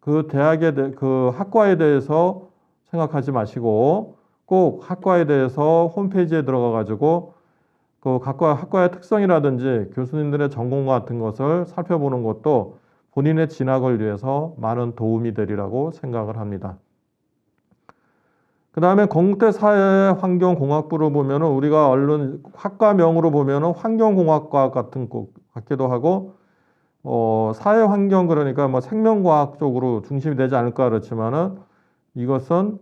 그 학과에 대해서 생각하지 마시고 꼭 학과에 대해서 홈페이지에 들어가 가지고 그 학과의 특성이라든지 교수님들의 전공 같은 것을 살펴보는 것도 본인의 진학을 위해서 많은 도움이 되리라고 생각을 합니다. 그 다음에 건국대 사회환경공학부를 보면은 우리가 얼른 학과명으로 보면은 환경공학과 같은 것 같기도 하고 사회환경 그러니까 뭐 생명과학 쪽으로 중심이 되지 않을까 그렇지만은 이것은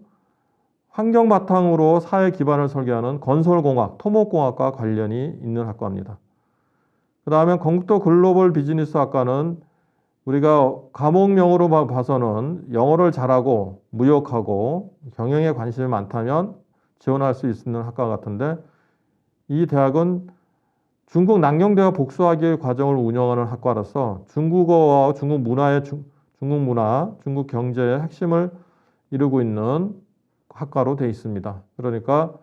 환경 바탕으로 사회 기반을 설계하는 건설공학, 토목공학과 관련이 있는 학과입니다. 그 다음에 건국대 글로벌 비즈니스 학과는 우리가 과목명으로 봐서는 영어를 잘하고 무역하고 경영에 관심이 많다면 지원할 수 있는 학과 같은데 이 대학은 중국 남경대와 복수학의 과정을 운영하는 학과라서 중국어와 중국 문화, 중국 경제의 핵심을 이루고 있는 학과로 되어 있습니다. 그러니까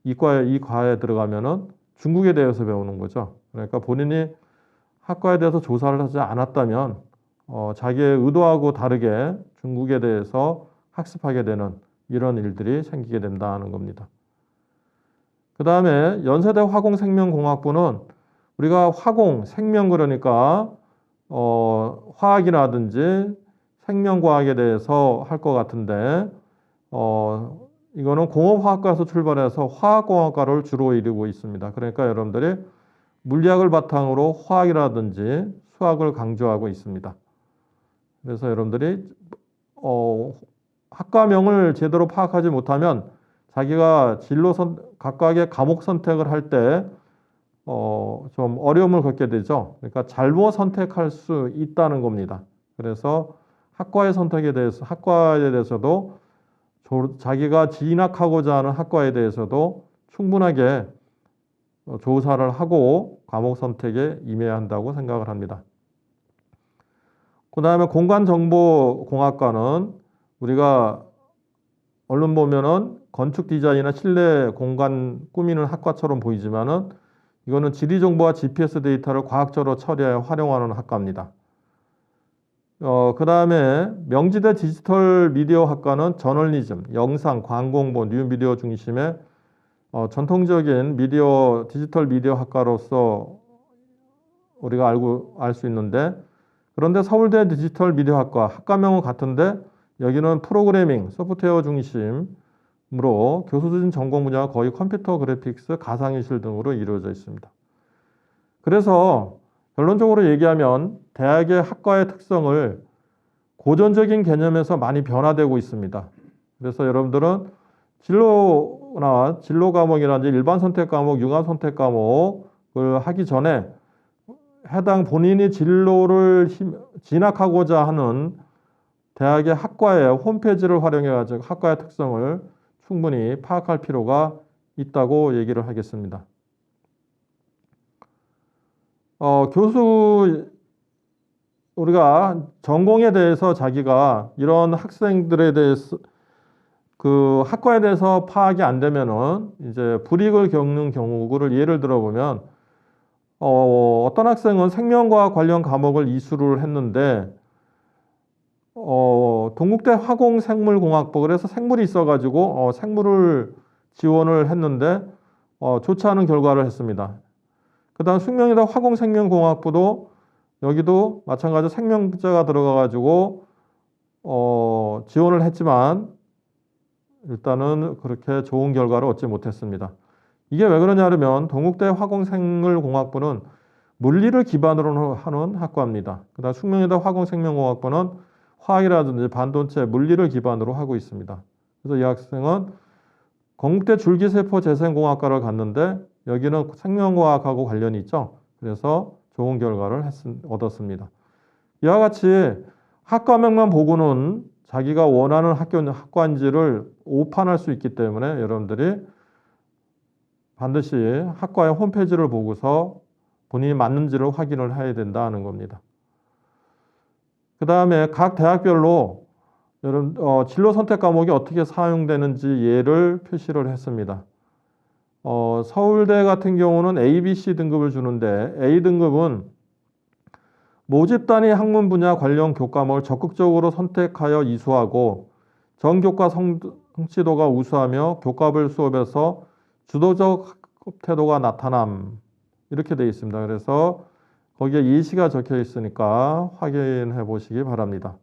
이 과에 들어가면은 중국에 대해서 배우는 거죠. 그러니까 본인이 학과에 대해서 조사를 하지 않았다면 자기의 의도하고 다르게 중국에 대해서 학습하게 되는 이런 일들이 생기게 된다는 겁니다. 그 다음에 연세대 화공생명공학부는 우리가 화공, 생명 그러니까 화학이라든지 생명과학에 대해서 할 것 같은데 이거는 공업화학과에서 출발해서 화학공학과를 주로 이루고 있습니다. 그러니까 여러분들이 물리학을 바탕으로 화학이라든지 수학을 강조하고 있습니다. 그래서 여러분들이 학과명을 제대로 파악하지 못하면 자기가 각각의 과목 선택을 할 때 좀 어려움을 겪게 되죠. 그러니까 잘못 선택할 수 있다는 겁니다. 그래서 학과에 대해서도 자기가 진학하고자 하는 학과에 대해서도 충분하게 조사를 하고 과목 선택에 임해야 한다고 생각을 합니다. 그 다음에 공간정보공학과는 우리가 얼른 보면은 건축 디자인이나 실내 공간 꾸미는 학과처럼 보이지만은 이거는 지리정보와 GPS 데이터를 과학적으로 처리하여 활용하는 학과입니다. 그 다음에 명지대 디지털 미디어 학과는 저널리즘, 영상, 광고 홍보, 뉴미디어 중심의 전통적인 디지털 미디어 학과로서 우리가 알 수 있는데, 그런데 서울대 디지털 미디어 학과명은 같은데 여기는 프로그래밍, 소프트웨어 중심으로 교수진 전공 분야가 거의 컴퓨터 그래픽스, 가상현실 등으로 이루어져 있습니다. 그래서 결론적으로 얘기하면 대학의 학과의 특성을 고전적인 개념에서 많이 변화되고 있습니다. 그래서 여러분들은 진로 과목이라든지 일반 선택 과목, 융합 선택 과목을 하기 전에 해당 본인이 진로를 진학하고자 하는 대학의 학과의 홈페이지를 활용해가지고 학과의 특성을 충분히 파악할 필요가 있다고 얘기를 하겠습니다. 우리가 전공에 대해서 자기가 이런 학생들에 대해서 그 학과에 대해서 파악이 안 되면은 이제 불이익을 겪는 경우를 예를 들어보면 어떤 학생은 생명과학 관련 과목을 이수를 했는데 동국대 화공생물공학부 그래서 생물이 있어가지고 생물을 지원을 했는데 좋지 않은 결과를 했습니다. 그 다음 숙명여대 화공생명공학부도 여기도 마찬가지로 생명자가 들어가가지고 지원을 했지만 일단은 그렇게 좋은 결과를 얻지 못했습니다. 이게 왜 그러냐 하면 동국대 화공생물공학부는 물리를 기반으로 하는 학과입니다. 그 다음 숙명여대 화공생명공학부는 화학이라든지 반도체, 물리를 기반으로 하고 있습니다. 그래서 이 학생은 건국대 줄기세포재생공학과를 갔는데 여기는 생명과학하고 관련이 있죠. 그래서 좋은 결과를 얻었습니다. 이와 같이 학과명만 보고는 자기가 원하는 학과인지를 오판할 수 있기 때문에 여러분들이 반드시 학과의 홈페이지를 보고서 본인이 맞는지를 확인을 해야 된다는 겁니다. 그 다음에 각 대학별로 진로 선택 과목이 어떻게 사용되는지 예를 표시를 했습니다. 서울대 같은 경우는 A, B, C 등급을 주는데 A등급은 모집 단위 학문 분야 관련 교과목을 적극적으로 선택하여 이수하고 전교과 성취도가 우수하며 교과별 수업에서 주도적 태도가 나타남 이렇게 되어 있습니다. 그래서 거기에 예시가 적혀 있으니까 확인해 보시기 바랍니다.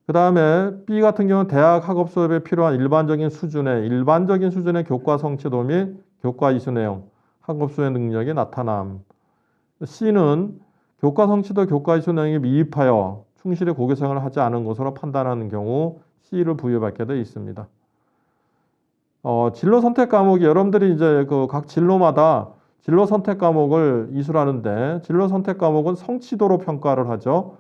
그 다음에 B 같은 경우는 대학 학업 수업에 필요한 일반적인 수준의 교과 성취도 및 교과 이수 내용, 학업 수행 능력이 나타남. C는 교과 성취도, 교과 이수 내용이 미흡하여 충실히 고교생활을 하지 않은 것으로 판단하는 경우 C를 부여받게 되어 있습니다. 진로 선택 과목이 여러분들이 이제 그 각 진로마다 진로 선택 과목을 이수하는데 진로 선택 과목은 성취도로 평가를 하죠.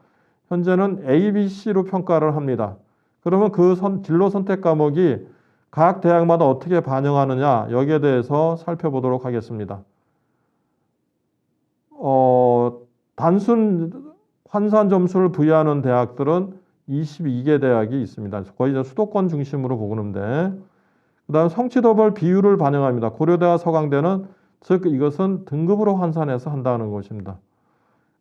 현재는 A, B, C로 평가를 합니다. 그러면 그 진로 선택 과목이 각 대학마다 어떻게 반영하느냐 여기에 대해서 살펴보도록 하겠습니다. 단순 환산 점수를 부여하는 대학들은 22개 대학이 있습니다. 거의 이제 수도권 중심으로 보면 돼. 그 다음 성취도별 비율을 반영합니다. 고려대와 서강대는 즉 이것은 등급으로 환산해서 한다는 것입니다.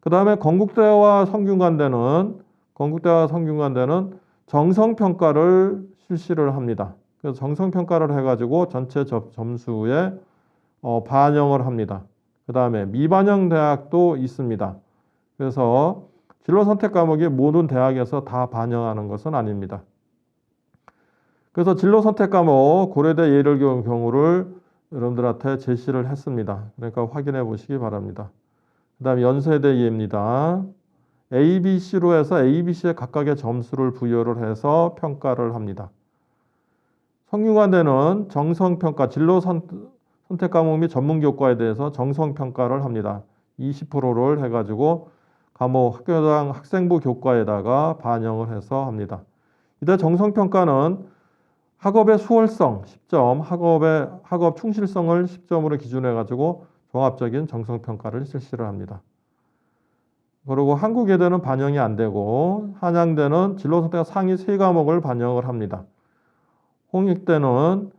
그 다음에 건국대와 성균관대는 정성평가를 실시를 합니다. 그래서 정성평가를 해가지고 전체 점수에 반영을 합니다. 그 다음에 미반영 대학도 있습니다. 그래서 진로 선택 과목이 모든 대학에서 다 반영하는 것은 아닙니다. 그래서 진로 선택 과목 고려대 예를 경우를 여러분들한테 제시를 했습니다. 그러니까 확인해 보시기 바랍니다. 그 다음에 연세대 예입니다. A, B, C로 해서 A, B, C에 각각의 점수를 부여를 해서 평가를 합니다. 성균관대는 정성평가, 진로 선택 과목 및 전문 교과에 대해서 정성평가를 합니다. 20%를 해가지고 과목 학교당 학생부 교과에다가 반영을 해서 합니다. 이때 정성평가는 학업의 수월성 10점, 학업 충실성을 10점으로 기준해 가지고 종합적인 정성평가를 실시를 합니다. 그리고 한국예대는 반영이 안 되고 한양대는 진로선택 상위 3과목을 반영을 합니다. 홍익대는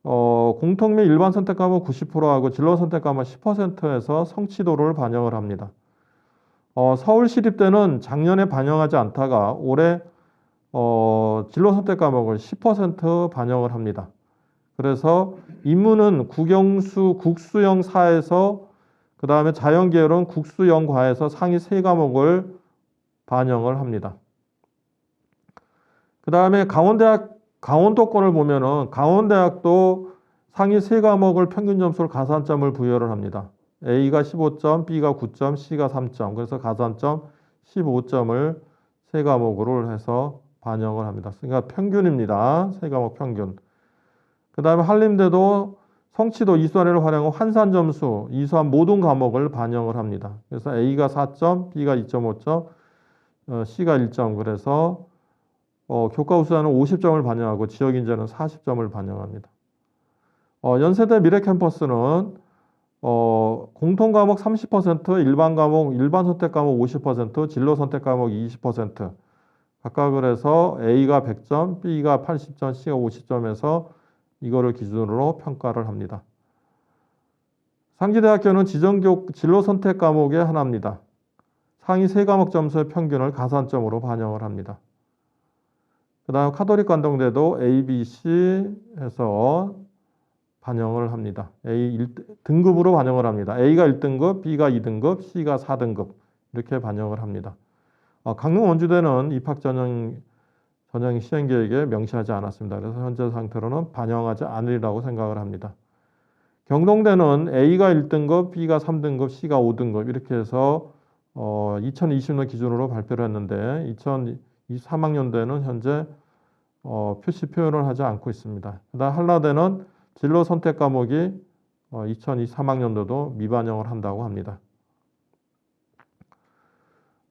공통 및 일반 선택 과목 90%하고 진로 선택 과목 10%에서 성취도를 반영을 합니다. 서울시립대는 작년에 반영하지 않다가 올해 진로 선택 과목을 10% 반영을 합니다. 그래서 인문은 국수형 4에서 그 다음에 자연계열은 국수형 과에서 상위 3과목을 반영을 합니다. 그 다음에 강원도권을 보면은 강원대학도 상위 3과목을 평균 점수를 가산점을 부여를 합니다. A가 15점, B가 9점, C가 3점. 그래서 가산점 15점을 3과목으로 해서 반영을 합니다. 그러니까 평균입니다. 3과목 평균. 그 다음에 한림대도 성취도 이수환을 활용한 환산 점수, 이수한 모든 과목을 반영을 합니다. 그래서 A가 4점, B가 2.5점, C가 1점. 그래서 교과 우수자는 50점을 반영하고 지역인재는 40점을 반영합니다. 연세대 미래캠퍼스는 공통 과목 30%, 일반 선택 과목 50%, 진로 선택 과목 20% 각각을 해서 A가 100점, B가 80점, C가 50점에서 이거를 기준으로 평가를 합니다. 상지대학교는 진로 선택 과목의 하나입니다. 상위 3과목 점수의 평균을 가산점으로 반영을 합니다. 그 다음 카톨릭 관동대도 A, B, C 해서 반영을 합니다. 등급으로 반영을 합니다. A가 1등급, B가 2등급, C가 4등급 이렇게 반영을 합니다. 강릉 원주대는 입학 전형 시행계획에 명시하지 않았습니다. 그래서 현재 상태로는 반영하지 않으리라고 생각을 합니다. 경동대는 A가 1등급, B가 3등급, C가 5등급 이렇게 해서 2020년 기준으로 발표를 했는데 2023학년도에는 현재 표시 표현을 하지 않고 있습니다. 그다음 한라대는 진로 선택 과목이 2023학년도도 미반영을 한다고 합니다.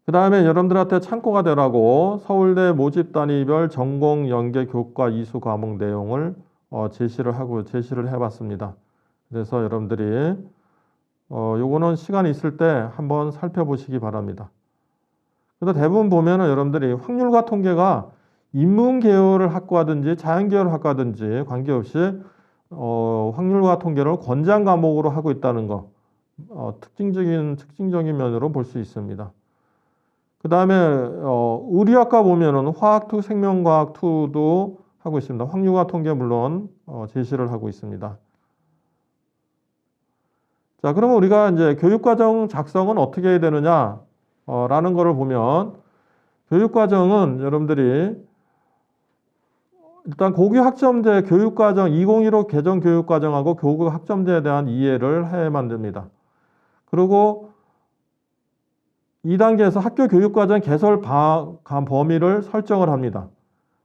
그 다음에 여러분들한테 참고가 되라고 서울대 모집 단위별 전공 연계 교과 이수 과목 내용을 제시를 해봤습니다. 그래서 여러분들이 요거는 시간이 있을 때 한번 살펴보시기 바랍니다. 그래서 대부분 보면은 여러분들이 확률과 통계가 인문 계열을 확고하든지 자연 계열을 확고하든지 관계없이 확률과 통계를 권장 과목으로 하고 있다는 거 특징적인 면으로 볼 수 있습니다. 그 다음에 의료학과 보면은 화학2, 생명과학2도 하고 있습니다. 확률과 통계 물론 제시를 하고 있습니다. 자, 그러면 우리가 이제 교육과정 작성은 어떻게 해야 되느냐 라는 거를 보면 교육과정은 여러분들이 일단 고교 학점제 교육과정 2015 개정 교육과정하고 고교 학점제에 대한 이해를 해야만 됩니다. 그리고 2단계에서 학교 교육과정 개설 범위를 설정을 합니다.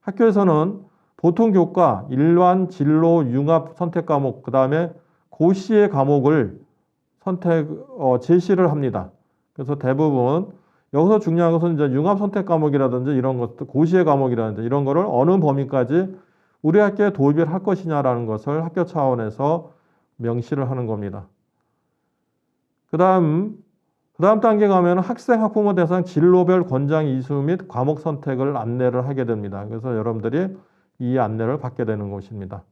학교에서는 보통 교과, 일반, 진로, 융합 선택 과목, 그 다음에 고시의 과목을 제시를 합니다. 그래서 대부분 여기서 중요한 것은 이제 융합 선택 과목이라든지 이런 것들, 고시의 과목이라든지 이런 거를 어느 범위까지 우리 학교에 도입을 할 것이냐라는 것을 학교 차원에서 명시를 하는 겁니다. 그 그 다음 단계 가면 학생, 학부모 대상 진로별 권장 이수 및 과목 선택을 안내를 하게 됩니다. 그래서 여러분들이 이 안내를 받게 되는 것입니다.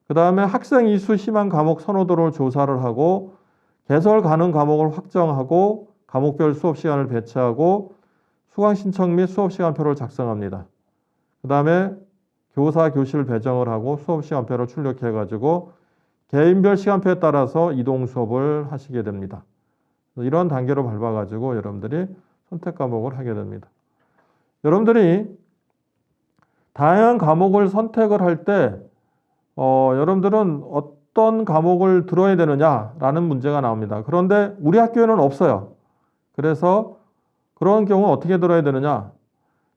그 다음에 학생 이수 희망 과목 선호도를 조사를 하고 개설 가능 과목을 확정하고 과목별 수업 시간을 배치하고 수강 신청 및 수업 시간표를 작성합니다. 그 다음에 교사 교실 배정을 하고 수업 시간표를 출력해 가지고 개인별 시간표에 따라서 이동 수업을 하시게 됩니다. 이런 단계로 밟아 가지고 여러분들이 선택 과목을 하게 됩니다. 여러분들이 다양한 과목을 선택을 할 때 여러분들은 어떤 과목을 들어야 되느냐라는 문제가 나옵니다. 그런데 우리 학교에는 없어요. 그래서 그런 경우 어떻게 들어야 되느냐?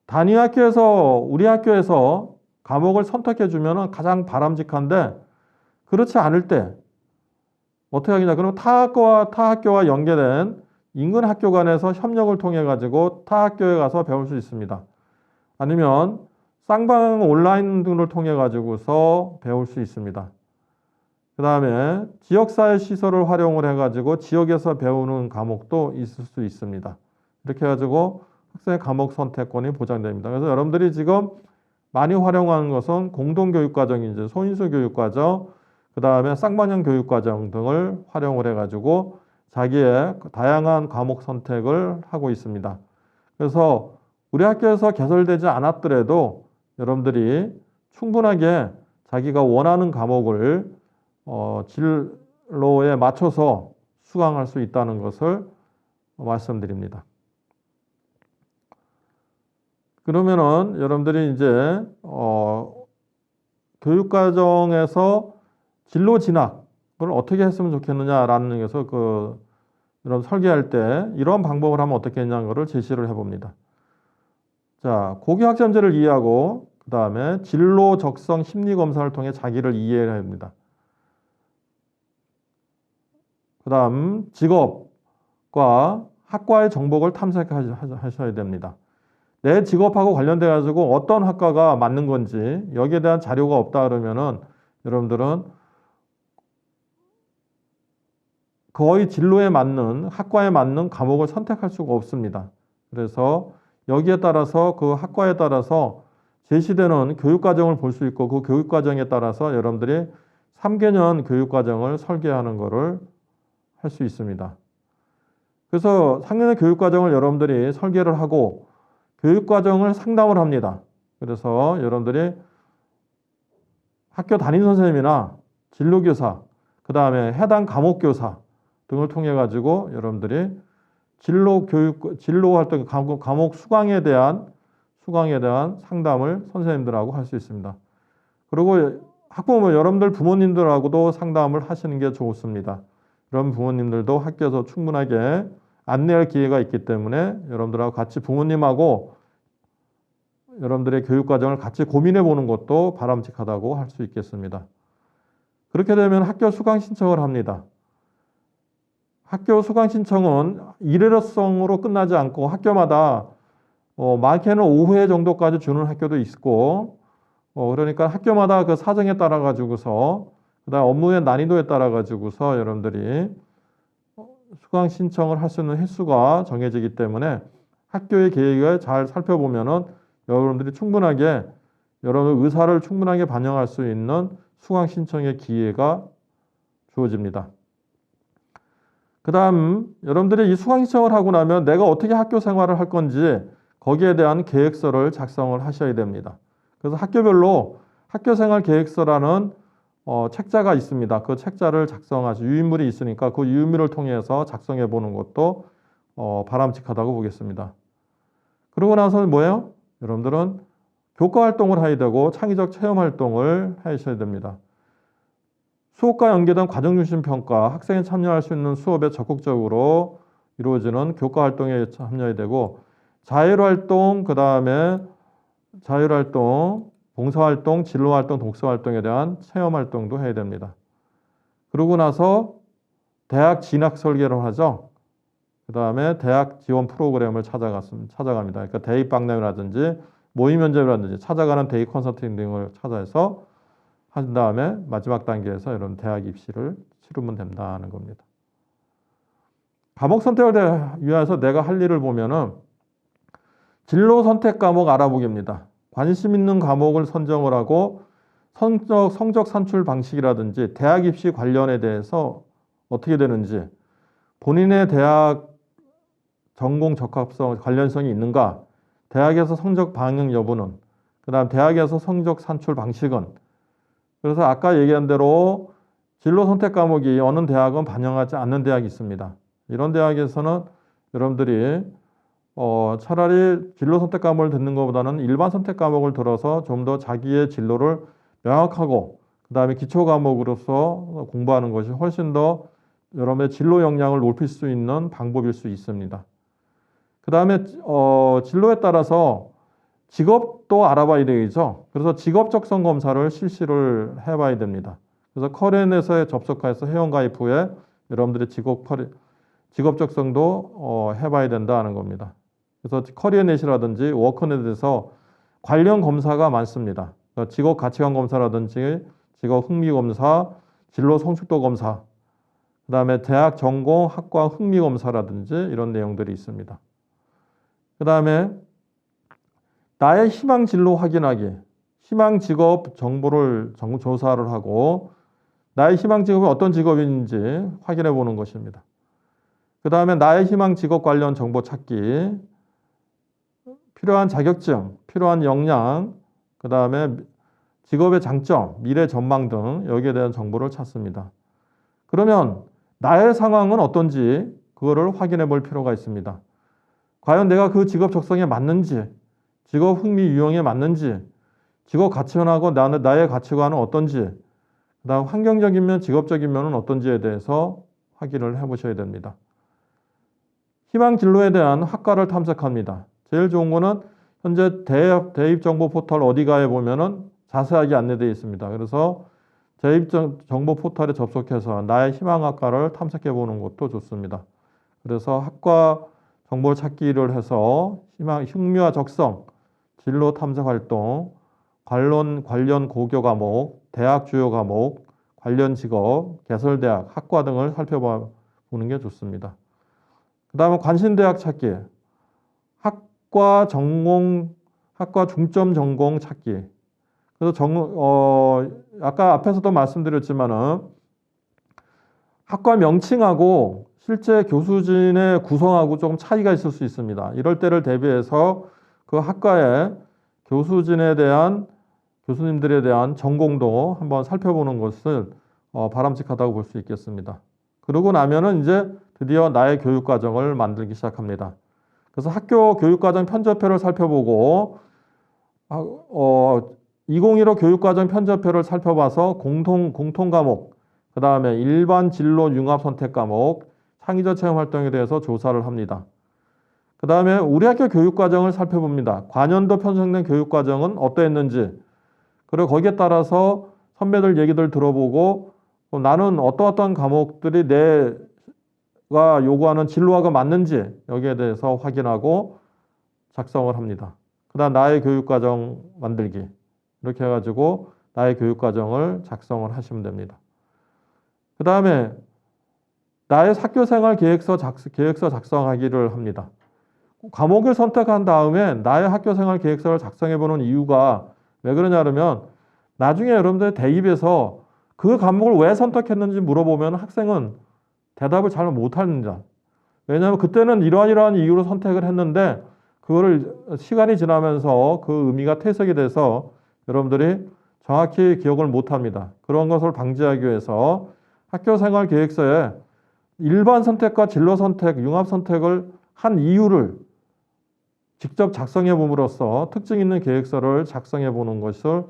단위 학교에서 우리 학교에서 과목을 선택해 주면 가장 바람직한데 그렇지 않을 때 어떻게 하겠냐? 그러면 타 학교와 연계된 인근 학교 간에서 협력을 통해 가지고 타 학교에 가서 배울 수 있습니다. 아니면 쌍방 온라인 등을 통해 가지고서 배울 수 있습니다. 그 다음에 지역사회 시설을 활용을 해가지고 지역에서 배우는 과목도 있을 수 있습니다. 이렇게 해가지고 학생의 과목 선택권이 보장됩니다. 그래서 여러분들이 지금 많이 활용하는 것은 공동교육과정인지 소인수 교육과정, 그 다음에 쌍방향 교육과정 등을 활용을 해가지고 자기의 다양한 과목 선택을 하고 있습니다. 그래서 우리 학교에서 개설되지 않았더라도 여러분들이 충분하게 자기가 원하는 과목을 진로에 맞춰서 수강할 수 있다는 것을 말씀드립니다. 그러면은 여러분들이 이제 교육과정에서 진로 진학을 어떻게 했으면 좋겠느냐라는 것에서 여러분 설계할 때 이런 방법을 하면 어떻게 했냐는 것을 제시를 해봅니다. 자, 고교학점제를 이해하고 그 다음에 진로 적성 심리 검사를 통해 자기를 이해해야 합니다. 그 다음 직업과 학과의 정보를 탐색하셔야 됩니다. 내 직업하고 관련돼 가지고 어떤 학과가 맞는 건지 여기에 대한 자료가 없다 그러면은 여러분들은 거의 진로에 맞는 학과에 맞는 과목을 선택할 수가 없습니다. 그래서 여기에 따라서 그 학과에 따라서 제시되는 교육과정을 볼 수 있고 그 교육과정에 따라서 여러분들이 3개년 교육과정을 설계하는 것을 할 수 있습니다. 그래서 3년의 교육과정을 여러분들이 설계를 하고 교육과정을 상담을 합니다. 그래서 여러분들이 학교 담임선생님이나 진로교사, 그 다음에 해당 과목교사 등을 통해 가지고 여러분들이 진로 활동, 과목 수강에 대한 상담을 선생님들하고 할 수 있습니다. 그리고 학부모, 여러분들 부모님들하고도 상담을 하시는 게 좋습니다. 그런 부모님들도 학교에서 충분하게 안내할 기회가 있기 때문에 여러분들하고 같이 부모님하고 여러분들의 교육과정을 같이 고민해 보는 것도 바람직하다고 할 수 있겠습니다. 그렇게 되면 학교 수강 신청을 합니다. 학교 수강 신청은 일회성으로 끝나지 않고 학교마다 많게는 5회 정도까지 주는 학교도 있고 그러니까 학교마다 그 사정에 따라 가지고서 그다음 업무의 난이도에 따라 가지고서 여러분들이 수강 신청을 할 수 있는 횟수가 정해지기 때문에 학교의 계획을 잘 살펴보면은 여러분들이 충분하게 여러분 의사를 충분하게 반영할 수 있는 수강 신청의 기회가 주어집니다. 그 다음 여러분들이 이 수강 신청을 하고 나면 내가 어떻게 학교 생활을 할 건지 거기에 대한 계획서를 작성을 하셔야 됩니다. 그래서 학교별로 학교생활 계획서라는 책자가 있습니다. 그 책자를 작성하시고 유인물이 있으니까 그 유인물을 통해서 작성해 보는 것도 바람직하다고 보겠습니다. 그러고 나서는 뭐예요? 여러분들은 교과 활동을 해야 되고 창의적 체험 활동을 하셔야 됩니다. 수업과 연계된 과정 중심 평가, 학생이 참여할 수 있는 수업에 적극적으로 이루어지는 교과 활동에 참여해야 되고 자율활동, 그 다음에 자율활동, 봉사활동, 진로활동, 독서활동에 대한 체험활동도 해야 됩니다. 그러고 나서 대학 진학 설계를 하죠. 그 다음에 대학 지원 프로그램을 찾아갑니다. 그러니까 대입 박람회라든지 모의 면접이라든지 찾아가는 대입 컨설팅 등을 찾아서 한 다음에 마지막 단계에서 이런 대학 입시를 치르면 된다는 겁니다. 과목 선택을 위해서 내가 할 일을 보면은 진로 선택 과목 알아보기입니다. 관심 있는 과목을 선정을 하고 성적 산출 방식이라든지 대학 입시 관련에 대해서 어떻게 되는지, 본인의 대학 전공 적합성 관련성이 있는가, 대학에서 성적 반영 여부는, 그다음 대학에서 성적 산출 방식은. 그래서 아까 얘기한 대로 진로 선택 과목이 어느 대학은 반영하지 않는 대학이 있습니다. 이런 대학에서는 여러분들이 차라리 진로 선택 과목을 듣는 것보다는 일반 선택 과목을 들어서 좀 더 자기의 진로를 명확하고 그다음에 기초 과목으로서 공부하는 것이 훨씬 더 여러분의 진로 역량을 높일 수 있는 방법일 수 있습니다. 그다음에 진로에 따라서 직업도 알아봐야 되겠죠. 그래서 직업 적성 검사를 실시를 해봐야 됩니다. 그래서 커리어넷에 접속해서 회원가입 후에 여러분들의 직업 적성도 해봐야 된다는 겁니다. 그래서 커리어넷이라든지 워크넷에서 관련 검사가 많습니다. 그러니까 직업 가치관 검사라든지 직업 흥미 검사, 진로 성숙도 검사, 그다음에 대학 전공 학과 흥미 검사라든지 이런 내용들이 있습니다. 그다음에 나의 희망 진로 확인하기, 희망 직업 정보를 조사를 하고 나의 희망 직업이 어떤 직업인지 확인해 보는 것입니다. 그 다음에 나의 희망 직업 관련 정보 찾기, 필요한 자격증, 필요한 역량, 그 다음에 직업의 장점, 미래 전망 등 여기에 대한 정보를 찾습니다. 그러면 나의 상황은 어떤지 그거를 확인해 볼 필요가 있습니다. 과연 내가 그 직업 적성에 맞는지, 직업 흥미 유형에 맞는지, 직업 가치관하고 나의 가치관은 어떤지, 그 다음 환경적인 면, 직업적인 면은 어떤지에 대해서 확인을 해 보셔야 됩니다. 희망 진로에 대한 학과를 탐색합니다. 제일 좋은 거는 현재 대입 정보 포털 어디가에 보면은 자세하게 안내되어 있습니다. 그래서 대입 정보 포털에 접속해서 나의 희망 학과를 탐색해 보는 것도 좋습니다. 그래서 학과 정보 찾기를 해서 흥미와 적성, 진로 탐색 활동, 관련 고교 과목, 대학 주요 과목, 관련 직업, 개설대학, 학과 등을 살펴보는 게 좋습니다. 그 다음에 관심대학 찾기, 학과 중점 전공 찾기. 그래서 아까 앞에서도 말씀드렸지만은 학과 명칭하고 실제 교수진의 구성하고 조금 차이가 있을 수 있습니다. 이럴 때를 대비해서 그 학과의 교수님들에 대한 전공도 한번 살펴보는 것을 바람직하다고 볼 수 있겠습니다. 그러고 나면은 이제 드디어 나의 교육과정을 만들기 시작합니다. 그래서 학교 교육과정 편집표를 살펴보고 2015 교육과정 편집표를 살펴봐서 공통 과목, 그 다음에 일반 진로 융합 선택 과목, 창의적 체험 활동에 대해서 조사를 합니다. 그 다음에 우리 학교 교육과정을 살펴봅니다. 과년도 편성된 교육과정은 어떠했는지, 그리고 거기에 따라서 선배들 얘기들 들어보고 나는 어떠한 과목들이 내가 요구하는 진로하고 맞는지 여기에 대해서 확인하고 작성을 합니다. 그 다음 나의 교육과정 만들기, 이렇게 해가지고 나의 교육과정을 작성을 하시면 됩니다. 그 다음에 나의 학교생활 계획서 작성하기를 합니다. 과목을 선택한 다음에 나의 학교생활 계획서를 작성해보는 이유가 왜 그러냐면 나중에 여러분들 대입에서 그 과목을 왜 선택했는지 물어보면 학생은 대답을 잘 못합니다. 왜냐하면 그때는 이러한 이유로 선택을 했는데 그거를 시간이 지나면서 그 의미가 퇴색이 돼서 여러분들이 정확히 기억을 못합니다. 그런 것을 방지하기 위해서 학교생활 계획서에 일반 선택과 진로 선택, 융합 선택을 한 이유를 직접 작성해 봄으로써 특징 있는 계획서를 작성해 보는 것을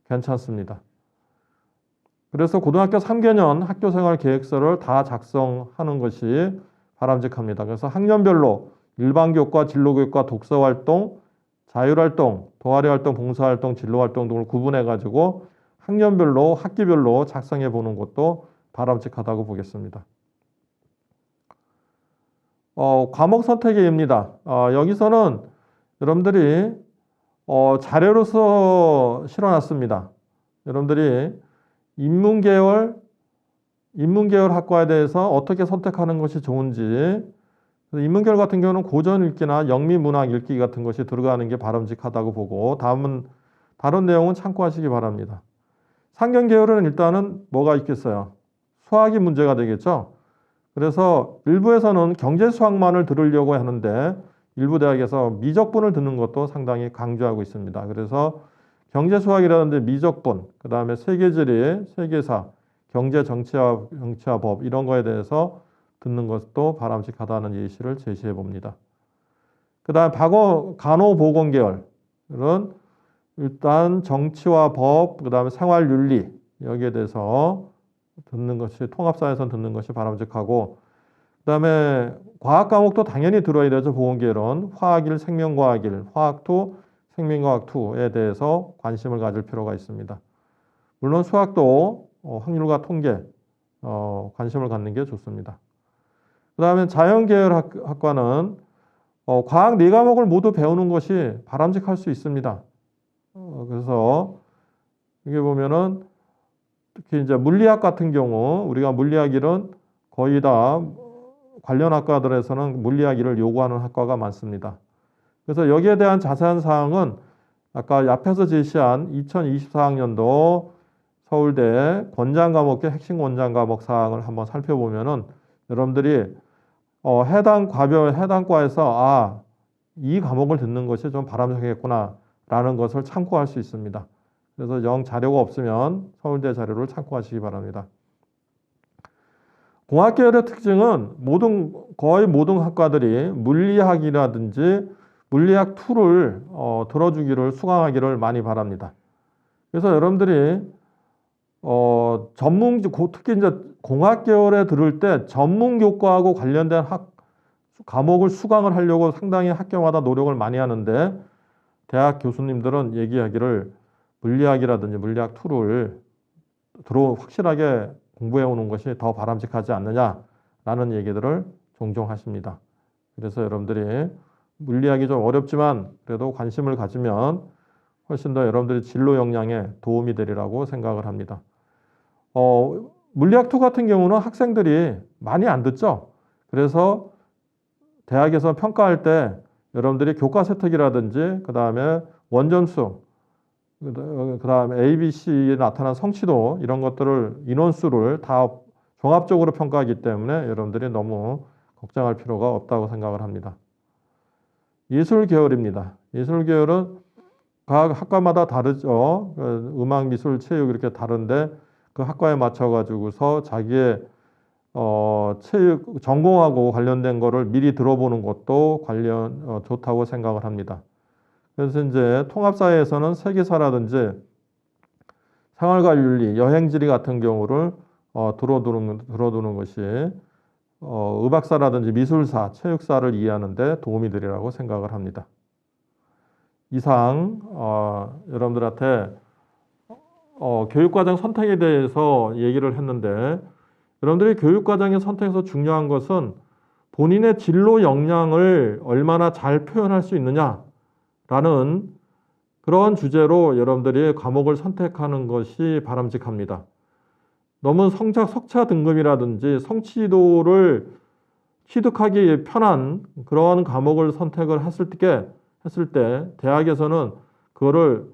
괜찮습니다. 그래서 고등학교 3개년 학교생활 계획서를 다 작성하는 것이 바람직합니다. 그래서 학년별로 일반교과, 진로교과, 독서활동, 자율활동, 동아리활동, 봉사활동, 진로활동 등을 구분해 가지고 학년별로, 학기별로 작성해 보는 것도 바람직하다고 보겠습니다. 과목 선택입니다. 여기서는 여러분들이 자료로서 실어놨습니다. 여러분들이 인문계열 학과에 대해서 어떻게 선택하는 것이 좋은지, 그래서 인문계열 같은 경우는 고전 읽기나 영미문학 읽기 같은 것이 들어가는 게 바람직하다고 보고 다른 내용은 참고하시기 바랍니다. 상경계열은 일단은 뭐가 있겠어요? 수학이 문제가 되겠죠. 그래서 일부에서는 경제수학만을 들으려고 하는데 일부 대학에서 미적분을 듣는 것도 상당히 강조하고 있습니다. 그래서 경제수학이라든지 미적분, 그 다음에 세계지리, 세계사, 경제, 정치와 법 이런 거에 대해서 듣는 것도 바람직하다는 예시를 제시해 봅니다. 그 다음 간호보건계열은 일단 정치와 법, 그 다음에 생활윤리 여기에 대해서 듣는 것이 통합사에서 듣는 것이 바람직하고, 그 다음에 과학 과목도 당연히 들어야 되죠. 보건계열은 화학일, 생명과학일, 화학2, 생명과학2에 대해서 관심을 가질 필요가 있습니다. 물론 수학도 확률과 통계 관심을 갖는 게 좋습니다. 그 다음에 자연계열 학과는 과학 4과목을 모두 배우는 것이 바람직할 수 있습니다. 그래서 이게 보면은 특히 이제 물리학 같은 경우 우리가 물리학 1은 거의 다 관련 학과들에서는 물리학 1을 요구하는 학과가 많습니다. 그래서 여기에 대한 자세한 사항은 아까 앞에서 제시한 2024학년도 서울대 권장 과목의 핵심 권장 과목 사항을 한번 살펴보면은 여러분들이 해당 과에서 이 과목을 듣는 것이 좀 바람직하겠구나 라는 것을 참고할 수 있습니다. 그래서 영 자료가 없으면 서울대 자료를 참고하시기 바랍니다. 공학계열의 특징은 거의 모든 학과들이 물리학이라든지 물리학 2를 들어주기를 수강하기를 많이 바랍니다. 그래서 여러분들이 특히 이제 공학계열에 들을 때 전문교과하고 관련된 과목을 수강을 하려고 상당히 학교마다 노력을 많이 하는데 대학 교수님들은 얘기하기를 물리학이라든지 물리학 2를 확실하게 공부해 오는 것이 더 바람직하지 않느냐라는 얘기들을 종종 하십니다. 그래서 여러분들이 물리학이 좀 어렵지만 그래도 관심을 가지면 훨씬 더 여러분들의 진로 역량에 도움이 되리라고 생각을 합니다. 물리학 2 같은 경우는 학생들이 많이 안 듣죠. 그래서 대학에서 평가할 때 여러분들이 교과세특이라든지 그 다음에 원점수, 그 다음에 ABC에 나타난 성취도 이런 것들을 인원수를 다 종합적으로 평가하기 때문에 여러분들이 너무 걱정할 필요가 없다고 생각을 합니다. 예술계열입니다. 예술계열은 각 학과마다 다르죠. 음악, 미술, 체육 이렇게 다른데 그 학과에 맞춰가지고서 자기의 체육 전공하고 관련된 거를 미리 들어보는 것도 좋다고 생각을 합니다. 그래서 이제 통합사회에서는 세계사라든지 생활과윤리, 여행지리 같은 경우를 들어두는 것이 의학사라든지 미술사, 체육사를 이해하는 데 도움이 되리라고 생각을 합니다. 이상 여러분들한테 교육과정 선택에 대해서 얘기를 했는데 여러분들이 교육과정의 선택에서 중요한 것은 본인의 진로 역량을 얼마나 잘 표현할 수 있느냐라는 그런 주제로 여러분들이 과목을 선택하는 것이 바람직합니다. 너무 석차 등급이라든지 성취도를 취득하기 편한 그런 과목을 선택을 했을 때 대학에서는 그거를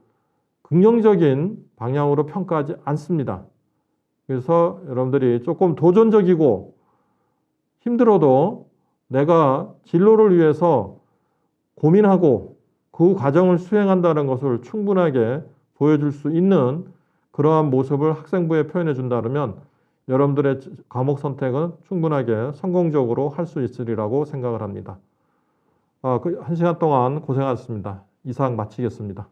긍정적인 방향으로 평가하지 않습니다. 그래서 여러분들이 조금 도전적이고 힘들어도 내가 진로를 위해서 고민하고 그 과정을 수행한다는 것을 충분하게 보여줄 수 있는 그러한 모습을 학생부에 표현해 준다면 여러분들의 과목 선택은 충분하게 성공적으로 할 수 있으리라고 생각을 합니다. 1시간 동안 고생하셨습니다. 이상 마치겠습니다.